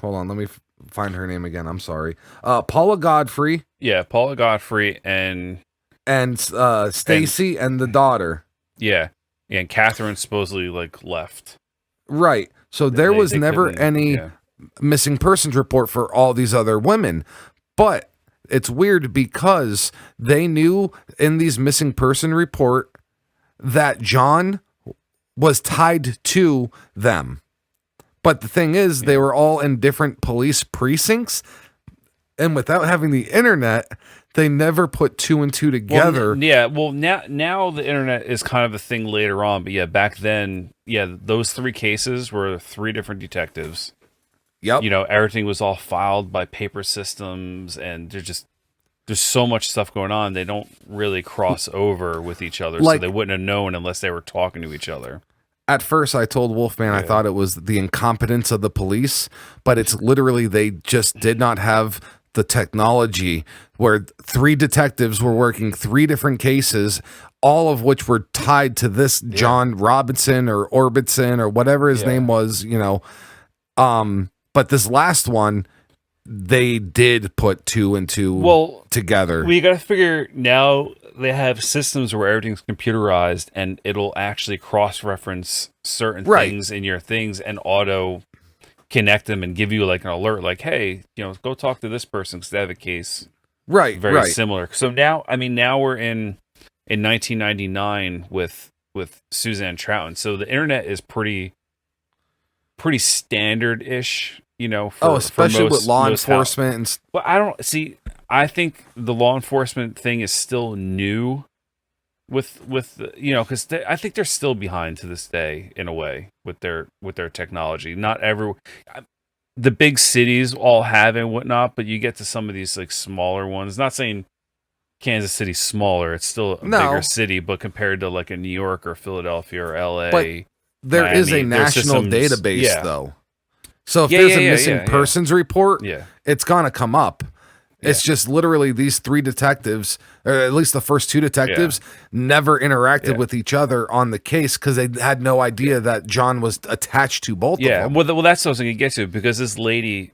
on, let me find her name again. I'm sorry. Paula Godfrey. Yeah, Paula Godfrey and Stacy and the daughter. Yeah, and Catherine supposedly left. Right. So there was never any missing persons report for all these other women, but it's weird because they knew in these missing person report that John was tied to them. But the thing is, they were all in different police precincts. And without having the internet, they never put 2 and 2 together. Well, now the internet is kind of a thing later on. But back then, those 3 cases were 3 different detectives. Yep. Everything was all filed by paper systems, and there's so much stuff going on. They don't really cross over with each other, so they wouldn't have known unless they were talking to each other. At first, I told Wolfman I thought it was the incompetence of the police, but it's literally they just did not have the technology where 3 detectives were working 3 different cases, all of which were tied to this John Robinson or Orbitson or whatever his name was, but this last one, they did put 2 and 2 together. We got to figure now they have systems where everything's computerized and it'll actually cross-reference certain things in your things and auto connect them and give you an alert like, hey, go talk to this person because they have a case very similar. So now we're in 1999 with Suzanne Troutman. So the internet is pretty standard-ish, especially with law enforcement. I think the law enforcement thing is still new with because I think they're still behind to this day in a way with their technology. Not the big cities all have it and whatnot, but you get to some of these smaller ones. Not saying Kansas City's smaller; it's still a bigger city, but compared to a New York or Philadelphia or LA. But there Miami, is a national database, though. So if there's a missing persons report, it's going to come up. It's just literally these 3 detectives, or at least the first 2 detectives, never interacted with each other on the case because they had no idea that John was attached to both of them. Well, that's what I was going to get to because this lady,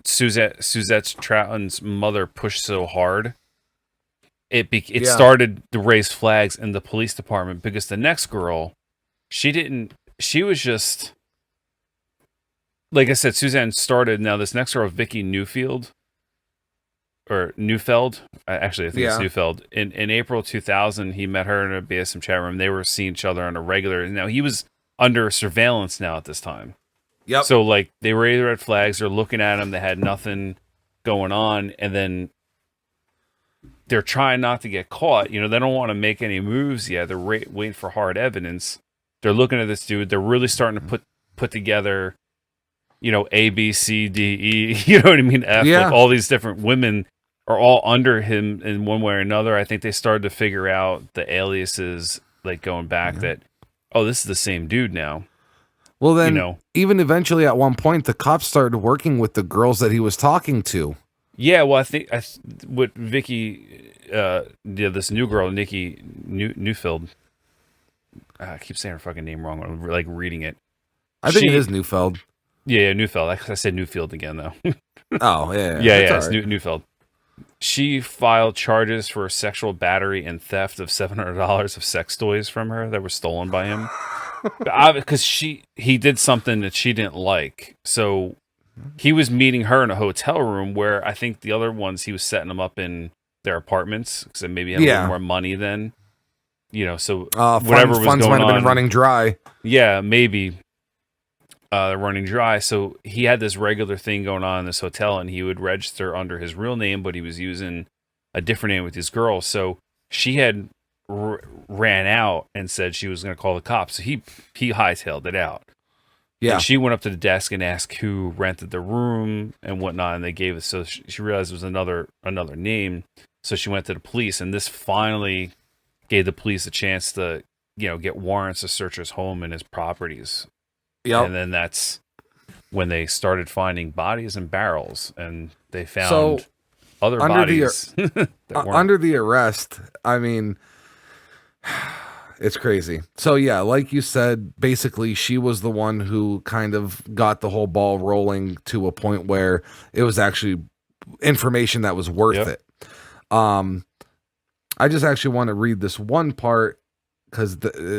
Suzette Troutman's mother, pushed so hard. It started to raise flags in the police department because the next girl, she was just, like I said, Suzanne started. Now this next girl, Vicky Neufeld, actually I think it's Neufeld. In April 2000, he met her in a BSM chat room. They were seeing each other on a regular. Now he was under surveillance now at this time. Yep. So they raised red flags. They're looking at him. They had nothing going on, and then they're trying not to get caught. They don't want to make any moves yet. They're waiting for hard evidence. They're looking at this dude. They're really starting to put together, A, B, C, D, E. You know what I mean? F. All these different women are all under him in one way or another. I think they started to figure out the aliases, going back that, this is the same dude now. Well, then, even eventually at one point, the cops started working with the girls that he was talking to. Yeah, well, I think with Vicky, this new girl, Nikki Neufeld. I keep saying her fucking name wrong. I'm reading it. I think it is Neufeld. Yeah, Neufeld. I said Newfield again though. Oh yeah, Yeah, it's it's Neufeld. She filed charges for sexual battery and theft of $700 of sex toys from her that were stolen by him. Because he did something that she didn't like. So he was meeting her in a hotel room where I think the other ones he was setting them up in their apartments because they maybe had a little more money then. So whatever was funds going might have on, been running dry. Yeah, maybe running dry. So he had this regular thing going on in this hotel, and he would register under his real name, but he was using a different name with his girl. So she had ran out and said she was going to call the cops. So he hightailed it out. Yeah. And she went up to the desk and asked who rented the room and whatnot, and they gave it. So she realized it was another name. So she went to the police, and this finally gave the police a chance to, get warrants to search his home and his properties. Yeah. And then that's when they started finding bodies in barrels, and they found other bodies. Under the arrest, I mean, it's crazy. So yeah, like you said, basically she was the one who kind of got the whole ball rolling to a point where it was actually information that was worth it. I just actually want to read this one part because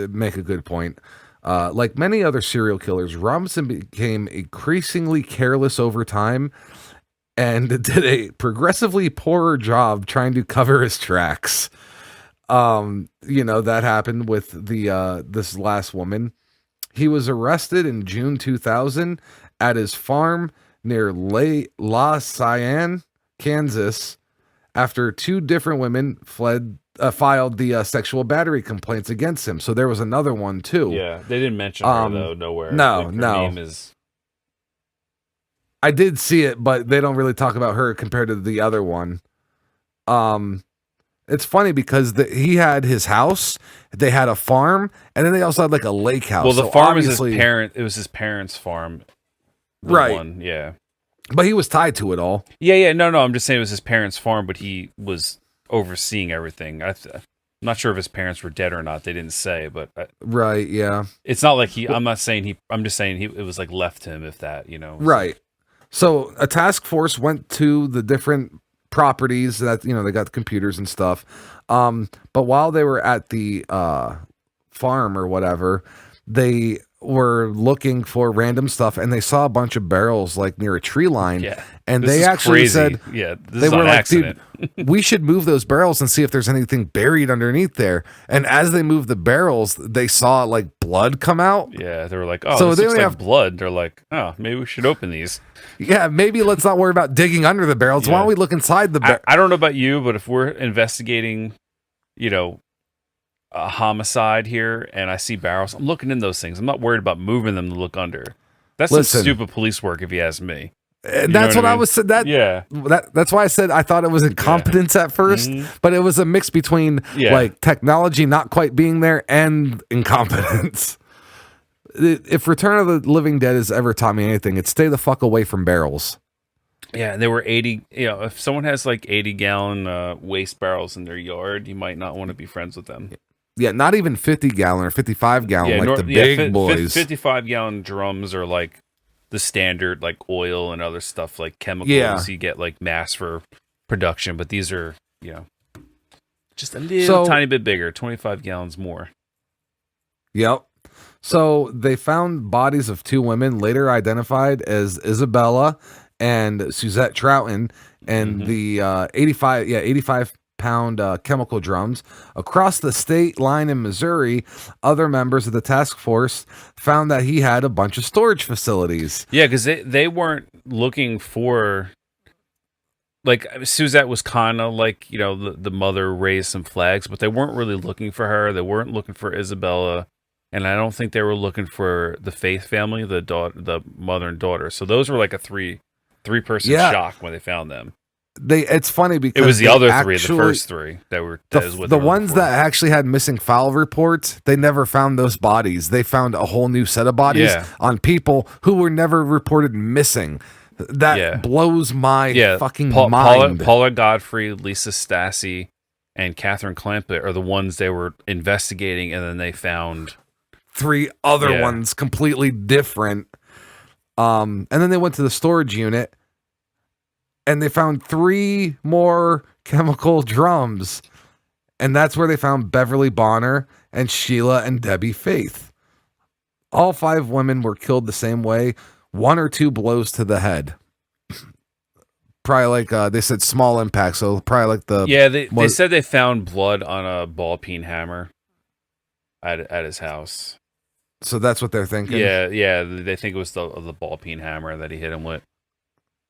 make a good point. Like many other serial killers, Robinson became increasingly careless over time and did a progressively poorer job trying to cover his tracks. That happened with the this last woman. He was arrested in June 2000 at his farm near La Cyan, Kansas, after two different women filed the sexual battery complaints against him. So there was another one too. Yeah, they didn't mention her though. Nowhere. No, her no. Name is... I did see it, but they don't really talk about her compared to the other one. It's funny because he had his house, they had a farm, and then they also had like a lake house. Well, the farm is his parent. It was his parents' farm, right? One, yeah. But he was tied to it all. Yeah. No. I'm just saying it was his parents' farm, but he was overseeing everything. I'm not sure if his parents were dead or not. They didn't say, but right, yeah. It's not like I'm not saying I'm just saying it was like left to him, if that, Right. So a task force went to the different properties that they got the computers and stuff. But while they were at the farm or whatever, they were looking for random stuff, and they saw a bunch of barrels like near a tree line. Yeah, and they actually said, they were like, dude, we should move those barrels and see if there's anything buried underneath there. And as they moved the barrels, they saw like blood come out. Yeah, they were like, oh, so this looks like blood. They're like, oh, maybe we should open these. Yeah, maybe let's not worry about digging under the barrels. Why don't we look inside the barrel? I don't know about you, but if we're investigating, a homicide here and I see barrels, I'm looking in those things. I'm not worried about moving them to look under. That's some stupid police work, if you ask me. That's what I was said. That's why I said I thought it was incompetence at first, but it was a mix between like technology not quite being there and incompetence. If Return of the Living Dead has ever taught me anything, it's stay the fuck away from barrels. Yeah, and there were 80. If someone has like 80-gallon waste barrels in their yard, you might not want to be friends with them. Yeah, not even 50-gallon or 55-gallon, like the big boys. 55-gallon drums are like the standard, like oil and other stuff, like chemicals. You get like mass for production, but these are, just a little tiny bit bigger, 25 gallons more. Yep. So they found bodies of two women later identified as Isabella and Suzette Troughton, and the 85-pound chemical drums. Across the state line in Missouri, other members of the task force found that he had a bunch of storage facilities. Yeah, because they weren't looking for... Like, Suzette was kind of like, the mother raised some flags, but they weren't really looking for her. They weren't looking for Isabella. And I don't think they were looking for the Faith family, the mother and daughter. So those were like a three-person shock when they found them. It's funny because it was the other three, the first three that were the ones that actually had missing file reports. They never found those bodies. They found a whole new set of bodies on people who were never reported missing. That blows my fucking mind. Paula Godfrey, Lisa Stassi, and Catherine Clampett are the ones they were investigating, and then they found three other ones completely different. And then they went to the storage unit and they found 3 more chemical drums. And that's where they found Beverly Bonner and Sheila and Debbie Faith. All 5 women were killed the same way, 1 or 2 blows to the head. Probably like, they said small impact, so probably like the... Yeah, they said they found blood on a ball peen hammer at his house. So that's what they're thinking? Yeah, they think it was the ball peen hammer that he hit him with.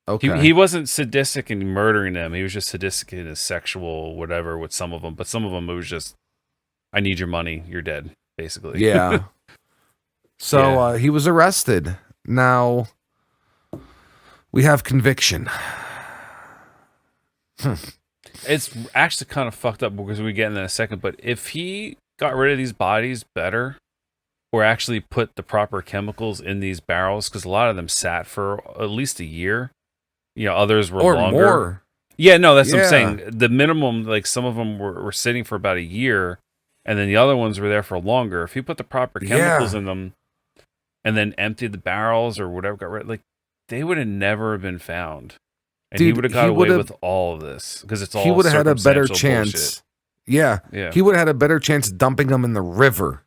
Okay. He wasn't sadistic in murdering them. He was just sadistic in his sexual whatever with some of them. But some of them, it was just, I need your money. You're dead, basically. Yeah. So he was arrested. Now, we have conviction. It's actually kind of fucked up because we get in that in a second. But if he got rid of these bodies better, or actually put the proper chemicals in these barrels, because a lot of them sat for at least a year. Others were longer. More. Yeah, no, that's what I'm saying. The minimum, like some of them were sitting for about a year, and then the other ones were there for longer. If you put the proper chemicals in them, and then emptied the barrels or whatever, got rid, like they would have never been found, and he would have got away with all of this because it's all. He would have had a better circumstantial chance. bullshit. Yeah, he would have had a better chance dumping them in the river.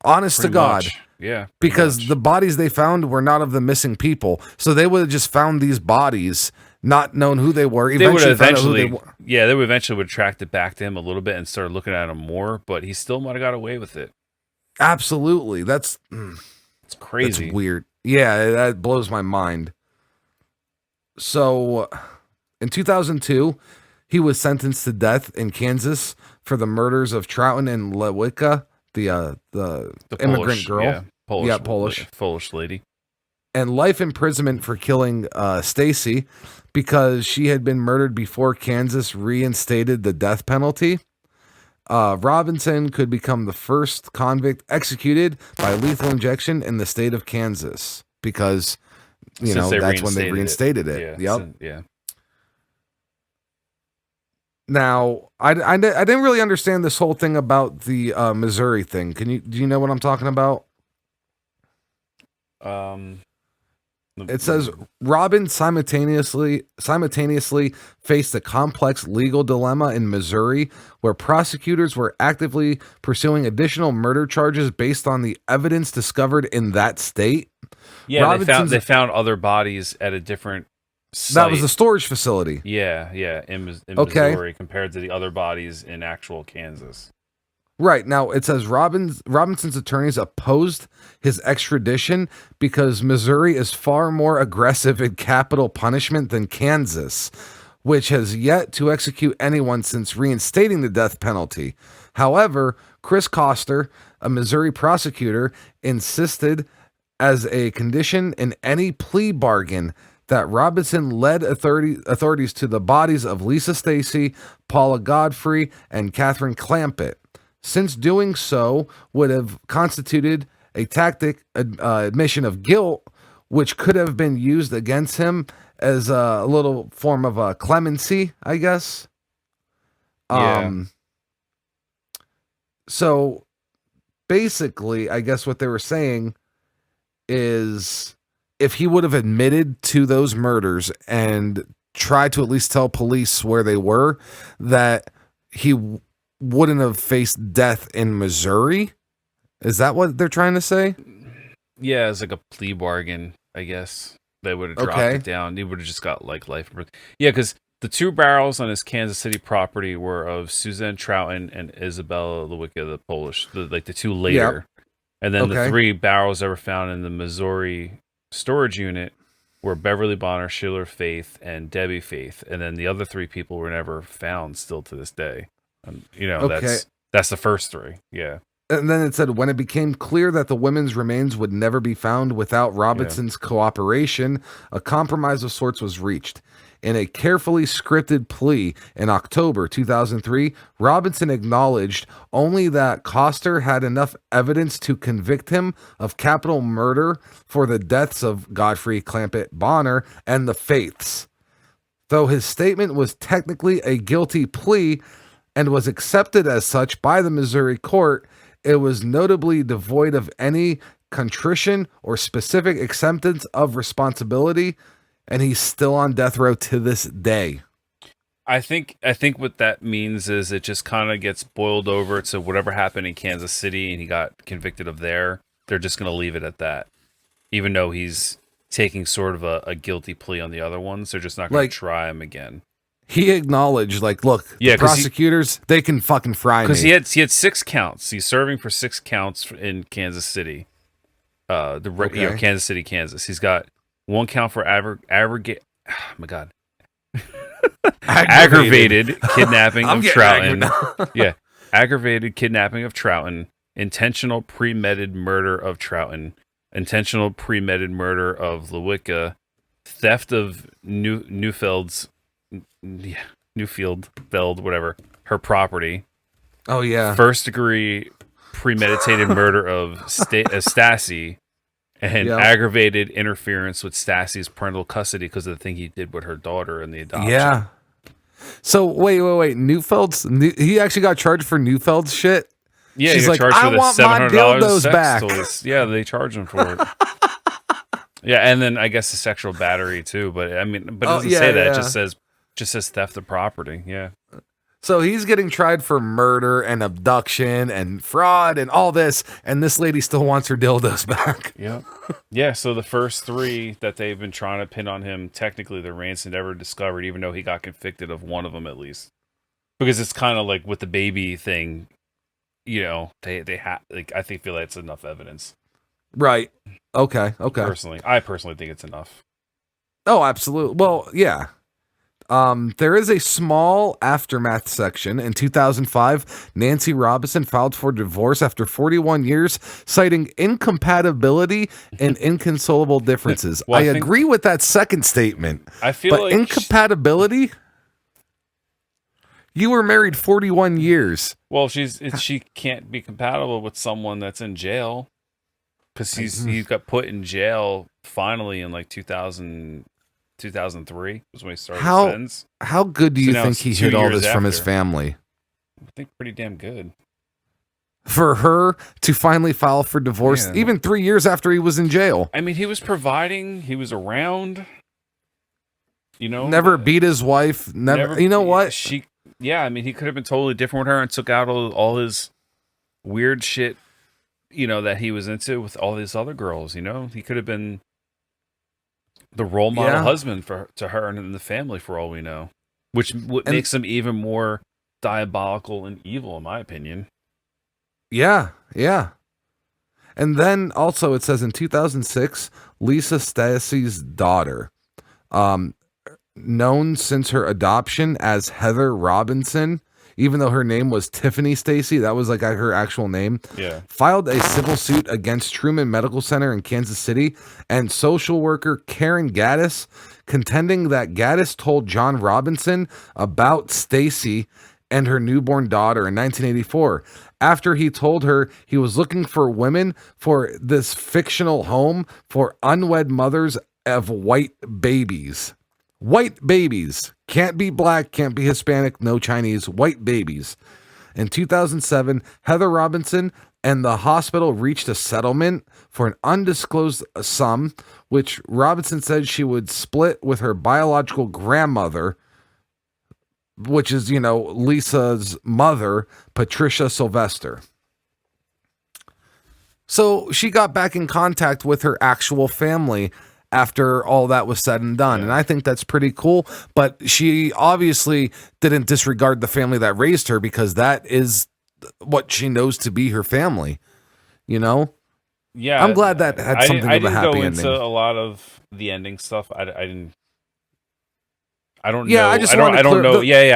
Honest to God. Yeah. Because the bodies they found were not of the missing people. So they would have just found these bodies, not known who they were. They would eventually would tracked it back to him a little bit and started looking at him more, but he still might have got away with it. Absolutely. It's crazy. That's weird. Yeah, that blows my mind. So in 2002, he was sentenced to death in Kansas for the murders of Troughton and Lewicka. The immigrant Polish, girl. Polish lady. And life imprisonment for killing Stacy because she had been murdered before Kansas reinstated the death penalty. Robinson could become the first convict executed by lethal injection in the state of Kansas because, that's when they reinstated it. Yeah. Now, I didn't really understand this whole thing about the Missouri thing. Do you know what I'm talking about? It says Robin simultaneously faced a complex legal dilemma in Missouri where prosecutors were actively pursuing additional murder charges based on the evidence discovered in that state. Yeah, they found other bodies at a different site. That was the storage facility. Yeah, in Missouri compared to the other bodies in actual Kansas. Right. Now, it says Robinson's attorneys opposed his extradition because Missouri is far more aggressive in capital punishment than Kansas, which has yet to execute anyone since reinstating the death penalty. However, Chris Koster, a Missouri prosecutor, insisted as a condition in any plea bargain that Robinson led authorities to the bodies of Lisa Stacy, Paula Godfrey, and Catherine Clampett, since doing so would have constituted a tacit admission of guilt, which could have been used against him as a little form of clemency, I guess. So basically, I guess what they were saying is if he would have admitted to those murders and tried to at least tell police where they were, that he wouldn't have faced death in Missouri. Is that what they're trying to say? Yeah, it's like a plea bargain, I guess. They would have dropped it down. He would have just got like life. Yeah, because the 2 barrels on his Kansas City property were of Suzanne Troughton and Isabella Lewicka, the Polish, the 2 later. Yep. And then the 3 barrels that were found in the Missouri storage unit were Beverly Bonner, Sheila Faith, and Debbie Faith. And then the other 3 people were never found still to this day. And, that's the first 3. Yeah. And then it said, when it became clear that the women's remains would never be found without Robinson's cooperation, a compromise of sorts was reached. In a carefully scripted plea in October 2003, Robinson acknowledged only that Koster had enough evidence to convict him of capital murder for the deaths of Godfrey, Clampett, Bonner, and the Faiths. Though his statement was technically a guilty plea and was accepted as such by the Missouri court, it was notably devoid of any contrition, or specific acceptance of responsibility, and he's still on death row to this day. I think what that means is it just kind of gets boiled over to whatever happened in Kansas City and he got convicted of there. They're just going to leave it at that. Even though he's taking sort of a guilty plea on the other ones, they're just not going to try him again. He acknowledged, like, look, the prosecutors, they can fucking fry me. Because he had 6 counts. He's serving for 6 counts in Kansas City. Kansas City, Kansas. He's got 1 count for aggregate. Oh my God. Aggravated kidnapping of Troughton. Yeah. Aggravated kidnapping of Troughton. Intentional premeditated murder of Troughton. Intentional premeditated murder of Lewicka. Theft of Newfeld, whatever, her property. Oh, yeah. First degree premeditated murder of Stassi. And aggravated interference with Stassi's parental custody because of the thing he did with her daughter in the adoption. Yeah. So, wait. He actually got charged for Newfeld's shit? Yeah, she's he got charged with a $700 sex back. toys. Yeah, they charged him for it. Yeah, and then I guess the sexual battery too. But I mean, it doesn't say that. It just says theft of property. Yeah. So he's getting tried for murder and abduction and fraud and all this, and this lady still wants her dildos back. Yeah. Yeah, so the first 3 that they've been trying to pin on him, technically the Ransom never discovered, even though he got convicted of one of them at least. Because it's kind of like with the baby thing, you know, they have, like, I feel like it's enough evidence. Right. Okay. I personally think it's enough. Oh, absolutely. Well, yeah. There is a small aftermath section. In 2005, Nancy Robinson filed for divorce after 41 years, citing incompatibility and inconsolable differences. Well, I agree with that second statement. I feel like incompatibility? You were married 41 years. Well, she can't be compatible with someone that's in jail because he got put in jail finally in like 2003 was when he started his sentence. How good do you think he hid all this from his family? I think pretty damn good. For her to finally file for divorce, even 3 years after he was in jail. I mean, he was providing, he was around, you know. Never beat his wife. Never you know what? I mean, he could have been totally different with her and took out all his weird shit, you know, that he was into with all these other girls, you know. He could have been the role model husband to her and the family, for all we know, which makes him even more diabolical and evil, in my opinion. Yeah. And then also it says in 2006, Lisa Stassi's daughter, known since her adoption as Heather Robinson, even though her name was Tiffany Stacy, that was like her actual name, filed a civil suit against Truman Medical Center in Kansas City and social worker Karen Gaddis, contending that Gaddis told John Robinson about Stacy and her newborn daughter in 1984. After he told her he was looking for women for this fictional home for unwed mothers of white babies. White babies. Can't be black, can't be Hispanic, no Chinese, white babies. In 2007, Heather Robinson and the hospital reached a settlement for an undisclosed sum, which Robinson said she would split with her biological grandmother, which is, you know, Lisa's mother, Patricia Sylvester. So she got back in contact with her actual family after all that was said and done. And I think that's pretty cool. But she obviously didn't disregard the family that raised her, because that is what she knows to be her family. You know? Yeah. I'm glad that had something of a happy ending. I didn't go into a lot of the ending stuff. I didn't. I don't know. Yeah, I don't know. I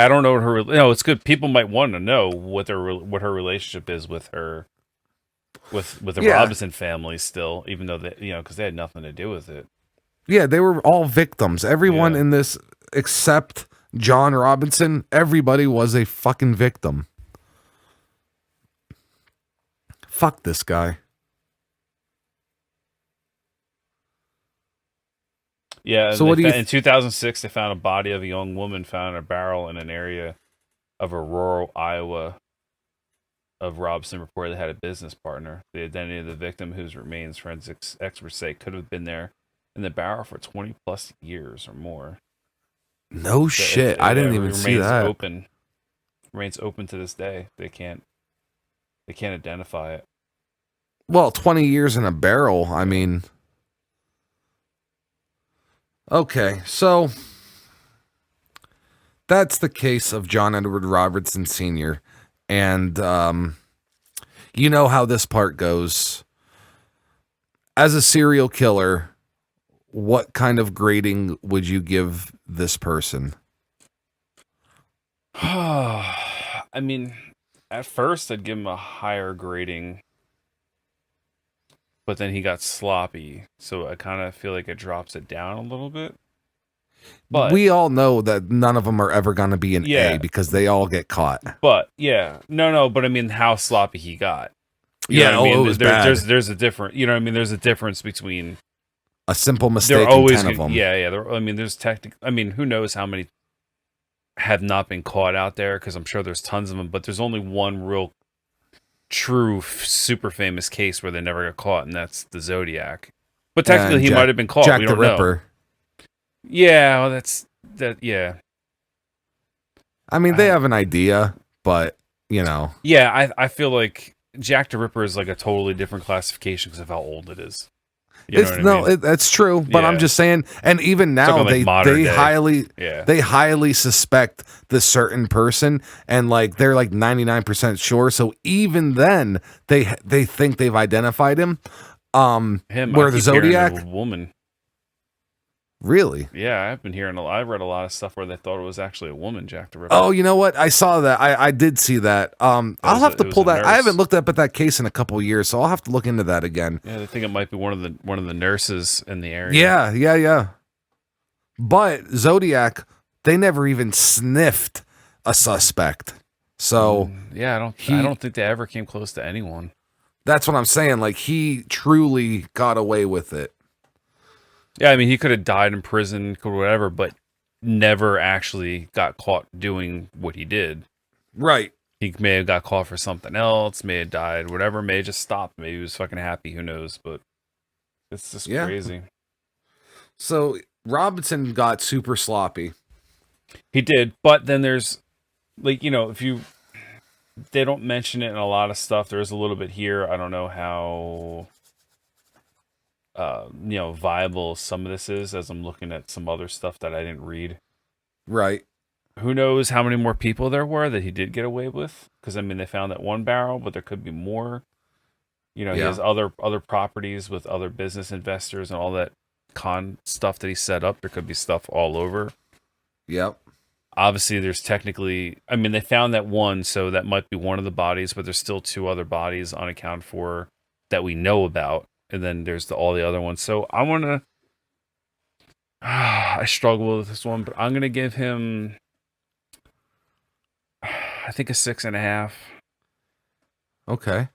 don't know what her. No, it's good. People might want to know what her relationship is with her, with the Robinson family still, even though they, you know, because they had nothing to do with it. Yeah, they were all victims. Everyone in this, except John Robinson, everybody was a fucking victim. Fuck this guy. Yeah. So in 2006, they found a body of a young woman found in a barrel in an area of a rural Iowa of Robson reportedly had a business partner. The identity of the victim, whose remains forensics experts say could have been there in the barrel for 20 plus years or more. No shit. I didn't even see that. Remains open to this day. They can't identify it. Well, 20 years in a barrel. I mean, okay, so that's the case of John Edward Robertson Sr. And you know how this part goes. As a serial killer, what kind of grading would you give this person? I mean, at first I'd give him a higher grading, but then he got sloppy, so I kind of feel like it drops it down a little bit. But we all know that none of them are ever going to be an A because they all get caught. But but I mean, how sloppy he got. It was bad. There's a different, you know what I mean? There's a difference between a simple mistake and 10 of them. I mean, there's I mean, who knows how many have not been caught out there, because I'm sure there's tons of them, but there's only one real true super famous case where they never got caught, and that's the Zodiac. But technically he might have been caught. Jack we the don't Ripper. Know. Yeah, well, that's I mean, they have an idea, but you know. Yeah, I feel like Jack the Ripper is like a totally different classification because of how old it is. That's true, but I'm just saying. And even now, they highly suspect this certain person, and like they're like 99% sure. So even then, they think they've identified him. Where the Zodiac woman. Really? Yeah, I've been hearing. I read a lot of stuff where they thought it was actually a woman, Jack the Ripper. Oh, you know what? I saw that. I did see that. I'll have to pull that. I haven't looked up at that case in a couple of years, so I'll have to look into that again. Yeah, I think it might be one of the nurses in the area. Yeah. But Zodiac, they never even sniffed a suspect. So I don't think they ever came close to anyone. That's what I'm saying. Like, he truly got away with it. Yeah, I mean, he could have died in prison or whatever, but never actually got caught doing what he did. Right. He may have got caught for something else, may have died, whatever, may have just stopped. Maybe he was fucking happy, who knows, but it's just crazy. So Robinson got super sloppy. He did, but then there's, like, you know, they don't mention it in a lot of stuff. There's a little bit here. I don't know how viable some of this is, as I'm looking at some other stuff that I didn't read. Right. Who knows how many more people there were that he did get away with? Because I mean, they found that one barrel, but there could be more. You know, he has other properties with other business investors and all that con stuff that he set up. There could be stuff all over. Yep. Obviously, there's technically, I mean, they found that one, so that might be one of the bodies, but there's still two other bodies unaccounted for that we know about. And then there's all the other ones. So I want to... I struggle with this one, but I'm going to give him... I think a 6.5. Okay.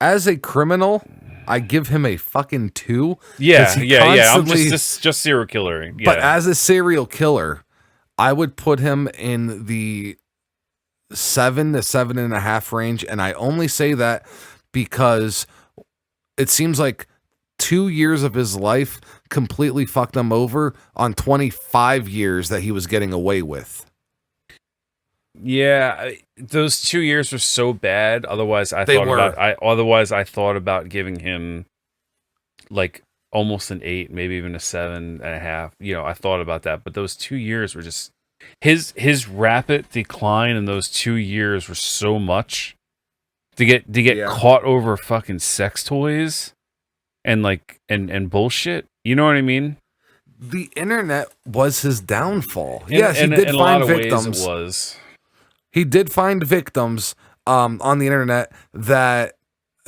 As a criminal, I give him a fucking 2. Yeah. I'm just serial killer. Yeah. But as a serial killer, I would put him in the 7 to 7.5 range. And I only say that because... it seems like 2 years of his life completely fucked him over on 25 years that he was getting away with. Yeah, those 2 years were so bad. Otherwise, I thought about giving him like almost an 8, maybe even a 7.5. You know, I thought about that, but those 2 years were just his rapid decline in those 2 years were so much. To get caught over fucking sex toys and like and bullshit. You know what I mean? The internet was his downfall. Yes, he did find victims. It was. He did find victims on the internet that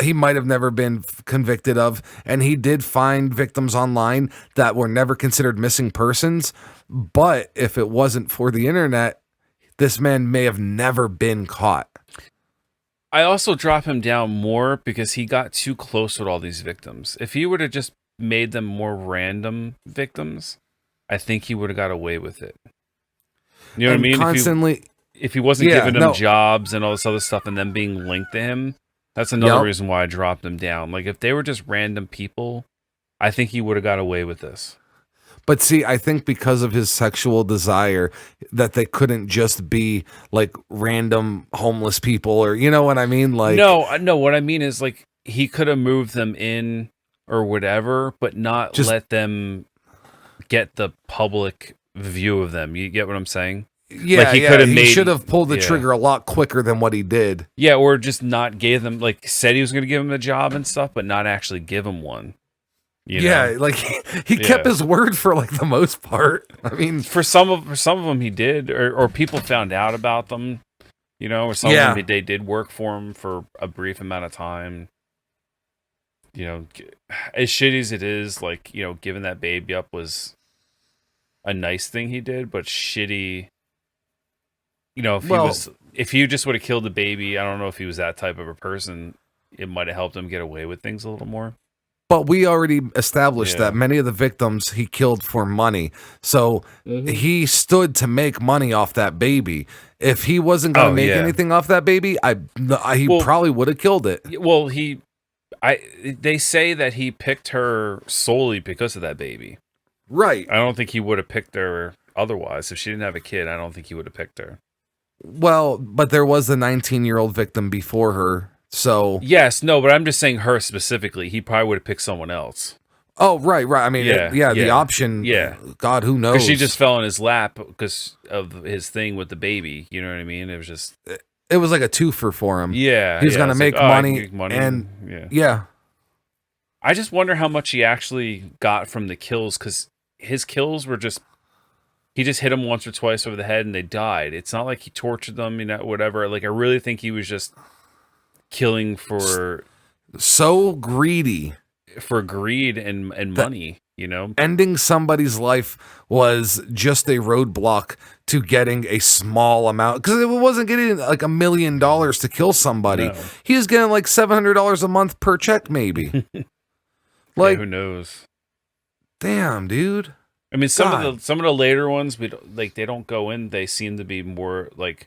he might have never been convicted of, and he did find victims online that were never considered missing persons. But if it wasn't for the internet, this man may have never been caught. I also drop him down more because he got too close with all these victims. If he would have just made them more random victims, I think he would have got away with it. You know what I mean? if he wasn't Yeah, giving them no. jobs and all this other stuff and them being linked to him, that's another Yep. reason why I dropped him down. Like, if they were just random people, I think he would have got away with this. But see, I think because of his sexual desire, that they couldn't just be like random homeless people, or you know what I mean? Like, No, what I mean is, like, he could have moved them in or whatever, but not Just- let them get the public view of them. You get what I'm saying? yeah, Like, he yeah, could have he made- should have pulled the yeah. trigger a lot quicker than what he did. Yeah, or just not gave them, like, said he was going to give him the job and stuff, but not actually give him one. You Yeah, know? like he kept Yeah. his word for like the most part. I mean, For some of them he did, or people found out about them, you know, or some Yeah. of them they did work for him for a brief amount of time. You know, as shitty as it is, like, you know, giving that baby up was a nice thing he did, but shitty. You know, if he just would have killed the baby, I don't know if he was that type of a person. It might have helped him get away with things a little more. but we already established Yeah. that many of the victims he killed for money. So he stood to make money off that baby. If he wasn't going to make yeah. anything off that baby, he Well- probably would have killed it. Well, they say that he picked her solely because of that baby. Right. I don't think he would have picked her otherwise. If she didn't have a kid, I don't think he would have picked her. Well, but there was a 19-year-old victim before her. So, Yes, no, but I'm just saying her specifically. He probably would have picked someone else. oh, right. I mean, Yeah, the yeah, option. yeah. God, who knows? Because she just fell in his lap because of his thing with the baby. You know what I mean? It was just, It was like a twofer for him. yeah. He's going to it's make like, oh, I can money, make money. and yeah. yeah. I just wonder how much he actually got from the kills, because his kills were just, he just hit them once or twice over the head and they died. It's not like he tortured them, you know, whatever. Like, I really think he was just killing for So greedy. greed and money, you know? Ending somebody's life was just a roadblock to getting a small amount, because it wasn't getting like $1 million to kill somebody. No. He was getting like $700 a month per check, maybe. Like, Like, who knows? damn, dude. I mean, some God. of the later ones, we don't, like, they don't go in. They seem to be more like,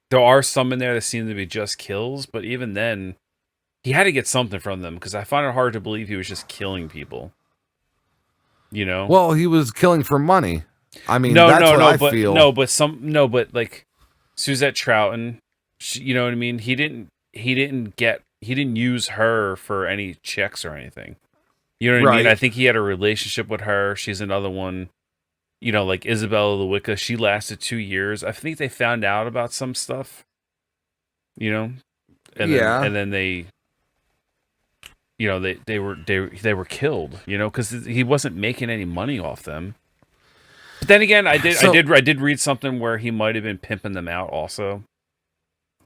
there are some in there that seem to be just kills, but even then, he had to get something from them, because I find it hard to believe he was just killing people. You know? Well, he was killing for money. I mean, that's what I feel. But like Suzette Troughton, you know what I mean? He didn't use her for any checks or anything. You know what I mean? Right. I think he had a relationship with her. She's another one. You know, like Isabella the Wicca, she lasted 2 years. I think they found out about some stuff. You know? Yeah. And then they, you know, they were killed, you know, because he wasn't making any money off them. But then again, I did read something where he might have been pimping them out also.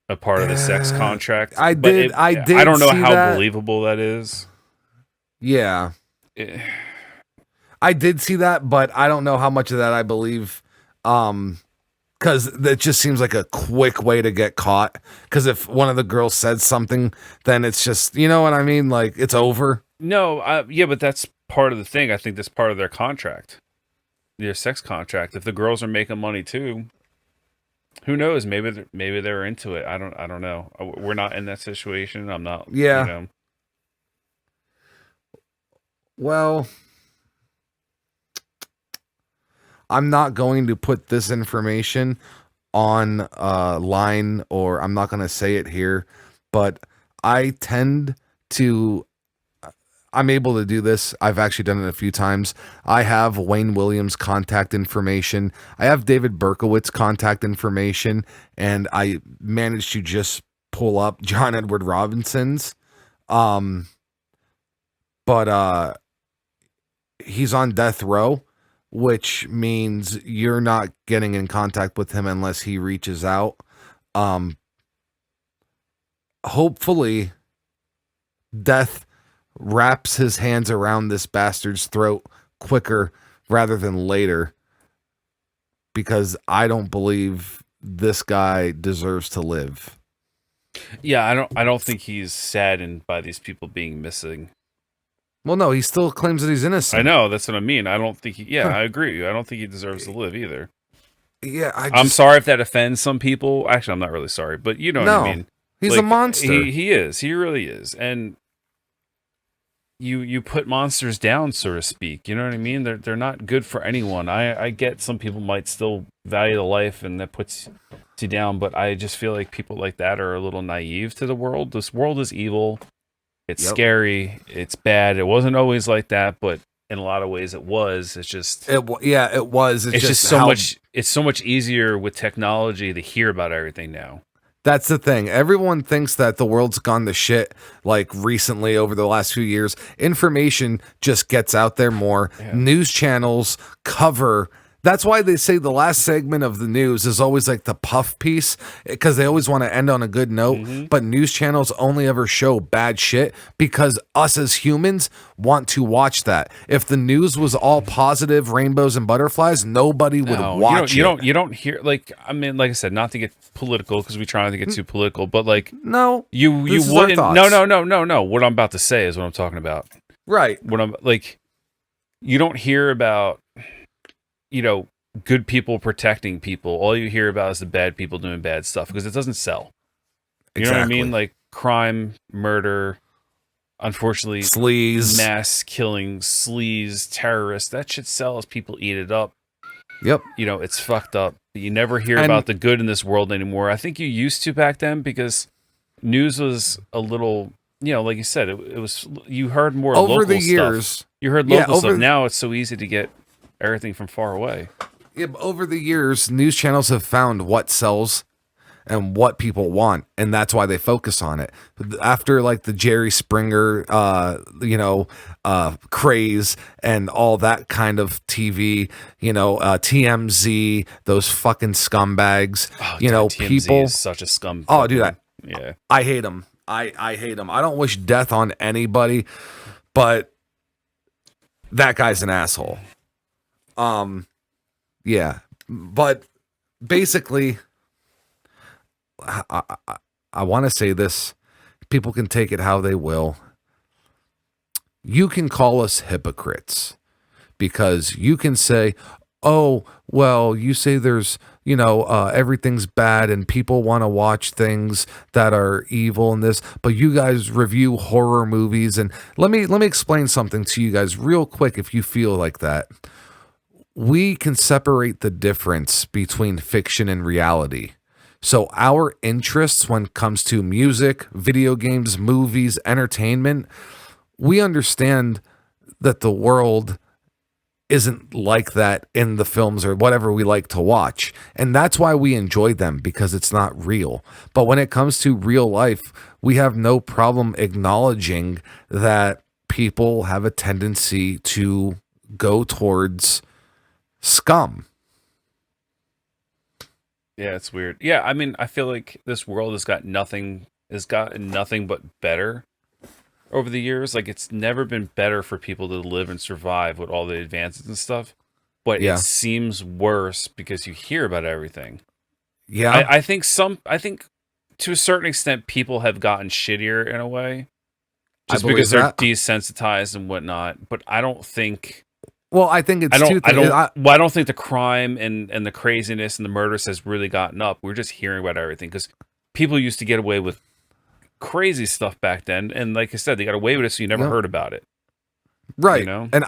A part of the sex contract. I But did I don't know see how that. believable that is. Yeah. Eh, I did see that, but I don't know how much of that I believe. Because that just seems like a quick way to get caught. Because if one of the girls said something, then it's just, you know what I mean? Like, it's over. No, yeah, but that's part of the thing. I think that's part of their contract, their sex contract. If the girls are making money too, who knows? Maybe they're into it. I don't know. We're not in that situation. I'm not. Yeah. You know. Well, I'm not going to put this information on line, or I'm not going to say it here, but I tend to, I'm able to do this. I've actually done it a few times. I have Wayne Williams' contact information. I have David Berkowitz's contact information, and I managed to just pull up John Edward Robinson's. But he's on death row, which means you're not getting in contact with him unless he reaches out. Hopefully death wraps his hands around this bastard's throat quicker rather than later, because I don't believe this guy deserves to live. Yeah, I don't think he's saddened by these people being missing. Well, no, he still claims that he's innocent. I know, that's what I mean. I don't think I agree. I don't think he deserves to live either. Yeah, I'm sorry if that offends some people. Actually, I'm not really sorry, but you know what I mean. He's a monster. He is. He really is. And you put monsters down, so to speak. You know what I mean? They're not good for anyone. I get some people might still value the life, and that puts you down. But I just feel like people like that are a little naive to the world. This world is evil. It's scary. It's bad. It wasn't always like that, but in a lot of ways, it was. It's just it was. It's just so much. It's so much easier with technology to hear about everything now. That's the thing. Everyone thinks that the world's gone to shit like recently over the last few years. Information just gets out there more. Yeah. News channels cover. That's why they say the last segment of the news is always like the puff piece, because they always want to end on a good note. Mm-hmm. But news channels only ever show bad shit because us as humans want to watch that. If the news was all positive, rainbows and butterflies, nobody would watch it. You don't hear, like, I mean, like I said, not to get political, because we try not to get too political, but like, no, you wouldn't. No. What I'm about to say is what I'm talking about. Right. What I'm like, you don't hear about, good people protecting people. All you hear about is the bad people doing bad stuff, because it doesn't sell. You know what I mean? Like crime, murder, unfortunately, sleaze, mass killings, sleaze, terrorists. That shit sells. People eat it up. Yep. It's fucked up. You never hear about the good in this world anymore. I think you used to back then, because news was a little, like you said, it was, you heard more over local the years. Stuff. You heard local stuff. Now it's so easy to get everything from far away. Yeah, but over the years, news channels have found what sells and what people want, and that's why they focus on it. After like the Jerry Springer, craze and all that kind of TV, TMZ, those fucking scumbags. TMZ people is such a scum. Oh, dude, yeah, I hate them. I hate them. I don't wish death on anybody, but that guy's an asshole. Yeah, but basically, I want to say this. People can take it how they will. You can call us hypocrites because you can say, oh, well, you say there's, everything's bad and people want to watch things that are evil and this, but you guys review horror movies. And let me explain something to you guys real quick if you feel like that. We can separate the difference between fiction and reality. So our interests when it comes to music, video games, movies, entertainment, we understand that the world isn't like that in the films or whatever we like to watch. And that's why we enjoy them, because it's not real. But when it comes to real life, we have no problem acknowledging that people have a tendency to go towards scum. Yeah, it's weird. Yeah, I mean, I feel like this world has gotten nothing but better over the years. Like, it's never been better for people to live and survive with all the advances and stuff. But it seems worse because you hear about everything. Yeah. I think to a certain extent people have gotten shittier in a way. Just because they're desensitized and whatnot. But I don't think Well, I think it's two things. I don't think the crime and the craziness and the murders has really gotten up. We're just hearing about everything because people used to get away with crazy stuff back then, and like I said, they got away with it, so you never heard about it. Right. And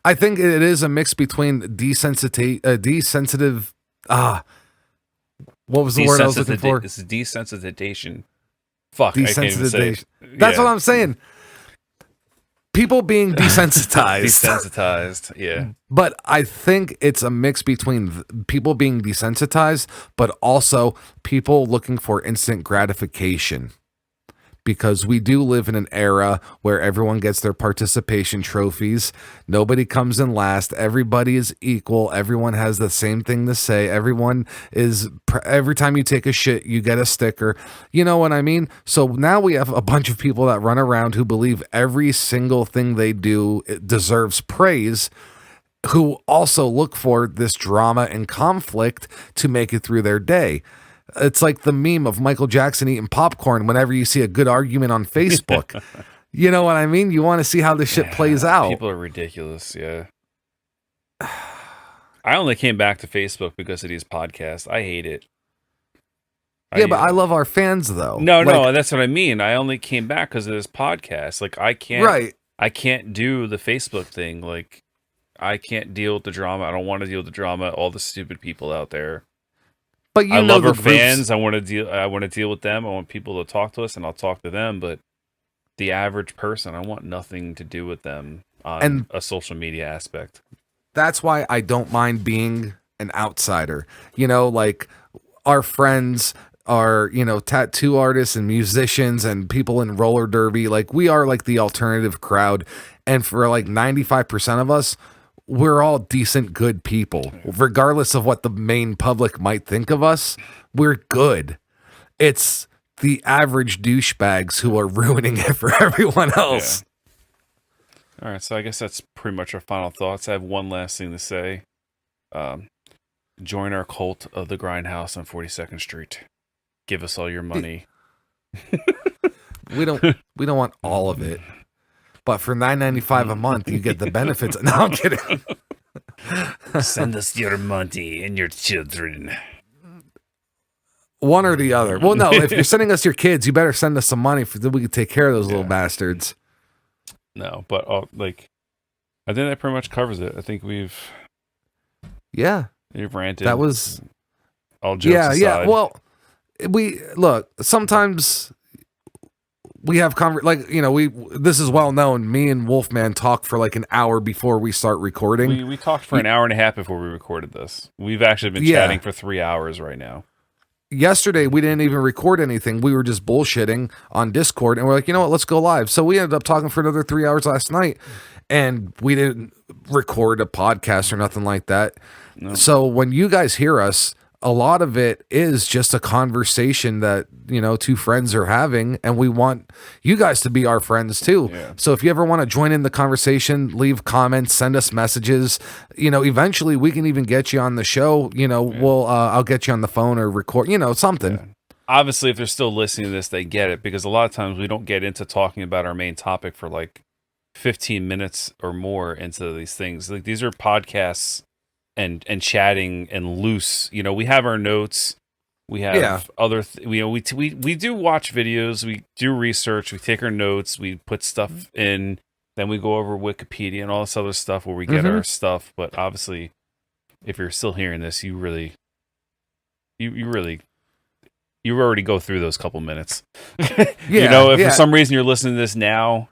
I think it is a mix between desensitive. What was the word I was looking for? It's desensitization. Fuck. Desensitization. That's what I'm saying. People being desensitized. Desensitized, yeah. But I think it's a mix between people being desensitized, but also people looking for instant gratification. Because we do live in an era where everyone gets their participation trophies. Nobody comes in last. Everybody is equal. Everyone has the same thing to say. Every time you take a shit, you get a sticker. You know what I mean? So now we have a bunch of people that run around who believe every single thing they do deserves praise, who also look for this drama and conflict to make it through their day. It's like the meme of Michael Jackson eating popcorn whenever you see a good argument on Facebook. You know what I mean? You want to see how this shit plays out. People are ridiculous, yeah. I only came back to Facebook because of these podcasts. I hate it. Yeah, but I love our fans though. No, that's what I mean. I only came back because of this podcast. Like I can't do the Facebook thing. Like I can't deal with the drama. I don't want to deal with the drama. All the stupid people out there. But I love our fans. I want to deal with them. I want people to talk to us, and I'll talk to them. But the average person, I want nothing to do with them on a social media aspect. That's why I don't mind being an outsider. You know, like our friends are, you know, tattoo artists and musicians and people in roller derby. Like we are like the alternative crowd. And for like 95% of us, we're all decent, good people. Regardless of what the main public might think of us, we're good. It's the average douchebags who are ruining it for everyone else. Yeah. All right, so I guess that's pretty much our final thoughts. I have one last thing to say. Join our cult of the GrindHaus on 42nd Street. Give us all your money. We don't want all of it. But for $9.95 a month, you get the benefits. No, I'm kidding. Send us your money and your children. One or the other. Well, no, if you're sending us your kids, you better send us some money so that we can take care of those little bastards. No, but like, I think that pretty much covers it. I think we've ranted. That was all jokes aside. Yeah. Well, sometimes we have this is well known. Me and Wolfman talk for like an hour before we start recording. We talked for an hour and a half before we recorded this. We've actually been chatting for 3 hours right now. Yesterday, we didn't even record anything. We were just bullshitting on Discord, and we're like, you know what, let's go live. So we ended up talking for another 3 hours last night, and we didn't record a podcast or nothing like that. No. So when you guys hear us, a lot of it is just a conversation that, you know, two friends are having, and we want you guys to be our friends too. Yeah. So if you ever want to join in the conversation, leave comments, send us messages. You know, eventually we can even get you on the show. You know, I'll get you on the phone or record, you know, something. Yeah. Obviously, if they're still listening to this, they get it, because a lot of times we don't get into talking about our main topic for like 15 minutes or more into these things. Like, these are podcasts and chatting and loose. You know, we have our notes. We have other, we do watch videos. We do research. We take our notes. We put stuff in. Then we go over Wikipedia and all this other stuff where we get our stuff. But obviously, if you're still hearing this, you already go through those couple minutes. You know, if for some reason you're listening to this now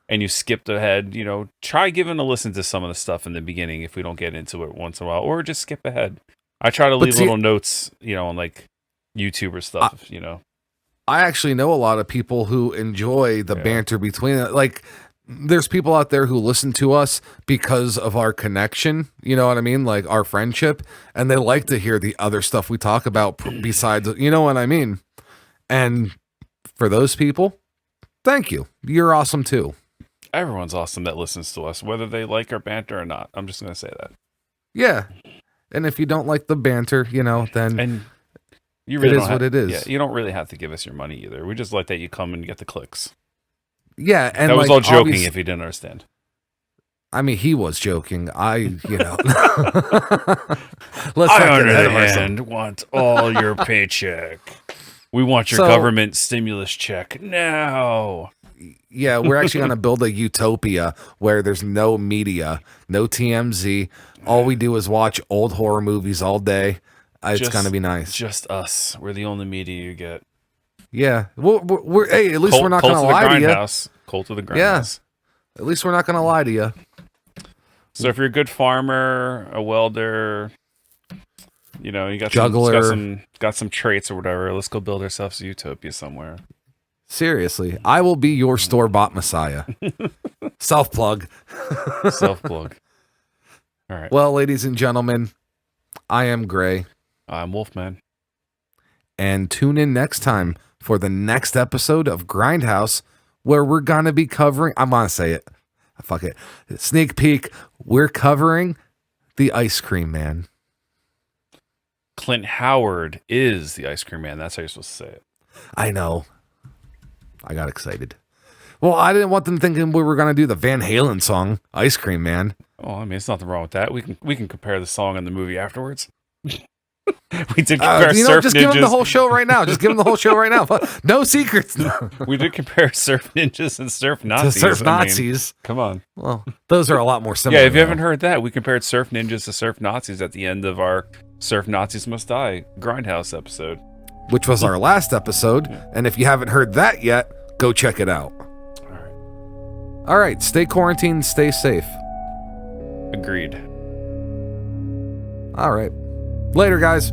and you skipped ahead, you know, try giving a listen to some of the stuff in the beginning if we don't get into it once in a while, or just skip ahead. I try to leave little notes, you know, on like YouTube or stuff, you know. I actually know a lot of people who enjoy the banter between it. Like, there's people out there who listen to us because of our connection, you know what I mean? Like our friendship, and they like to hear the other stuff we talk about besides, you know what I mean? And for those people, thank you. You're awesome too. Everyone's awesome that listens to us, whether they like our banter or not. I'm just going to say that. Yeah. And if you don't like the banter, you know, then you really it is what it is. Yeah, you don't really have to give us your money either. We just like that you come and get the clicks. Yeah, and that was all joking if you didn't understand. I mean, he was joking. You know. Let's I understand. Want all your paycheck. We want your government stimulus check now. Yeah, we're actually going to build a utopia where there's no media, no TMZ. All we do is watch old horror movies all day. It's going to be nice. Just us. We're the only media you get. Yeah. We're hey, at least we're not going to lie to you. Cult of the GrindHaus. Yeah. At least we're not going to lie to you. So if you're a good farmer, a welder, you know, you got juggler, got some traits or whatever, let's go build ourselves a utopia somewhere. Seriously, I will be your store-bought messiah. Self-plug. Self-plug. All right. Well, ladies and gentlemen, I am Gray. I'm Wolfman. And tune in next time for the next episode of GrindHaus, where we're going to be covering, I'm going to say it. Fuck it. Sneak peek. We're covering the Ice Cream Man. Clint Howard is the Ice Cream Man. That's how you're supposed to say it. I know. I got excited. Well, I didn't want them thinking we were going to do the Van Halen song, Ice Cream Man. Oh, I mean, it's nothing wrong with that. We can compare the song and the movie afterwards. We did compare you know, surf just ninjas. give him the whole show right now. Just give him the whole show right now. No secrets. We did compare surf ninjas and surf Nazis. To surf I mean, Nazis. come on. Well, those are a lot more similar. Yeah, if you though. haven't heard that, we compared surf ninjas to surf Nazis at the end of our Surf Nazis Must Die GrindHaus episode. Which was our last episode. And if you haven't heard that yet, go check it out. All right. All right. Stay quarantined. Stay safe. Agreed. All right. Later, guys.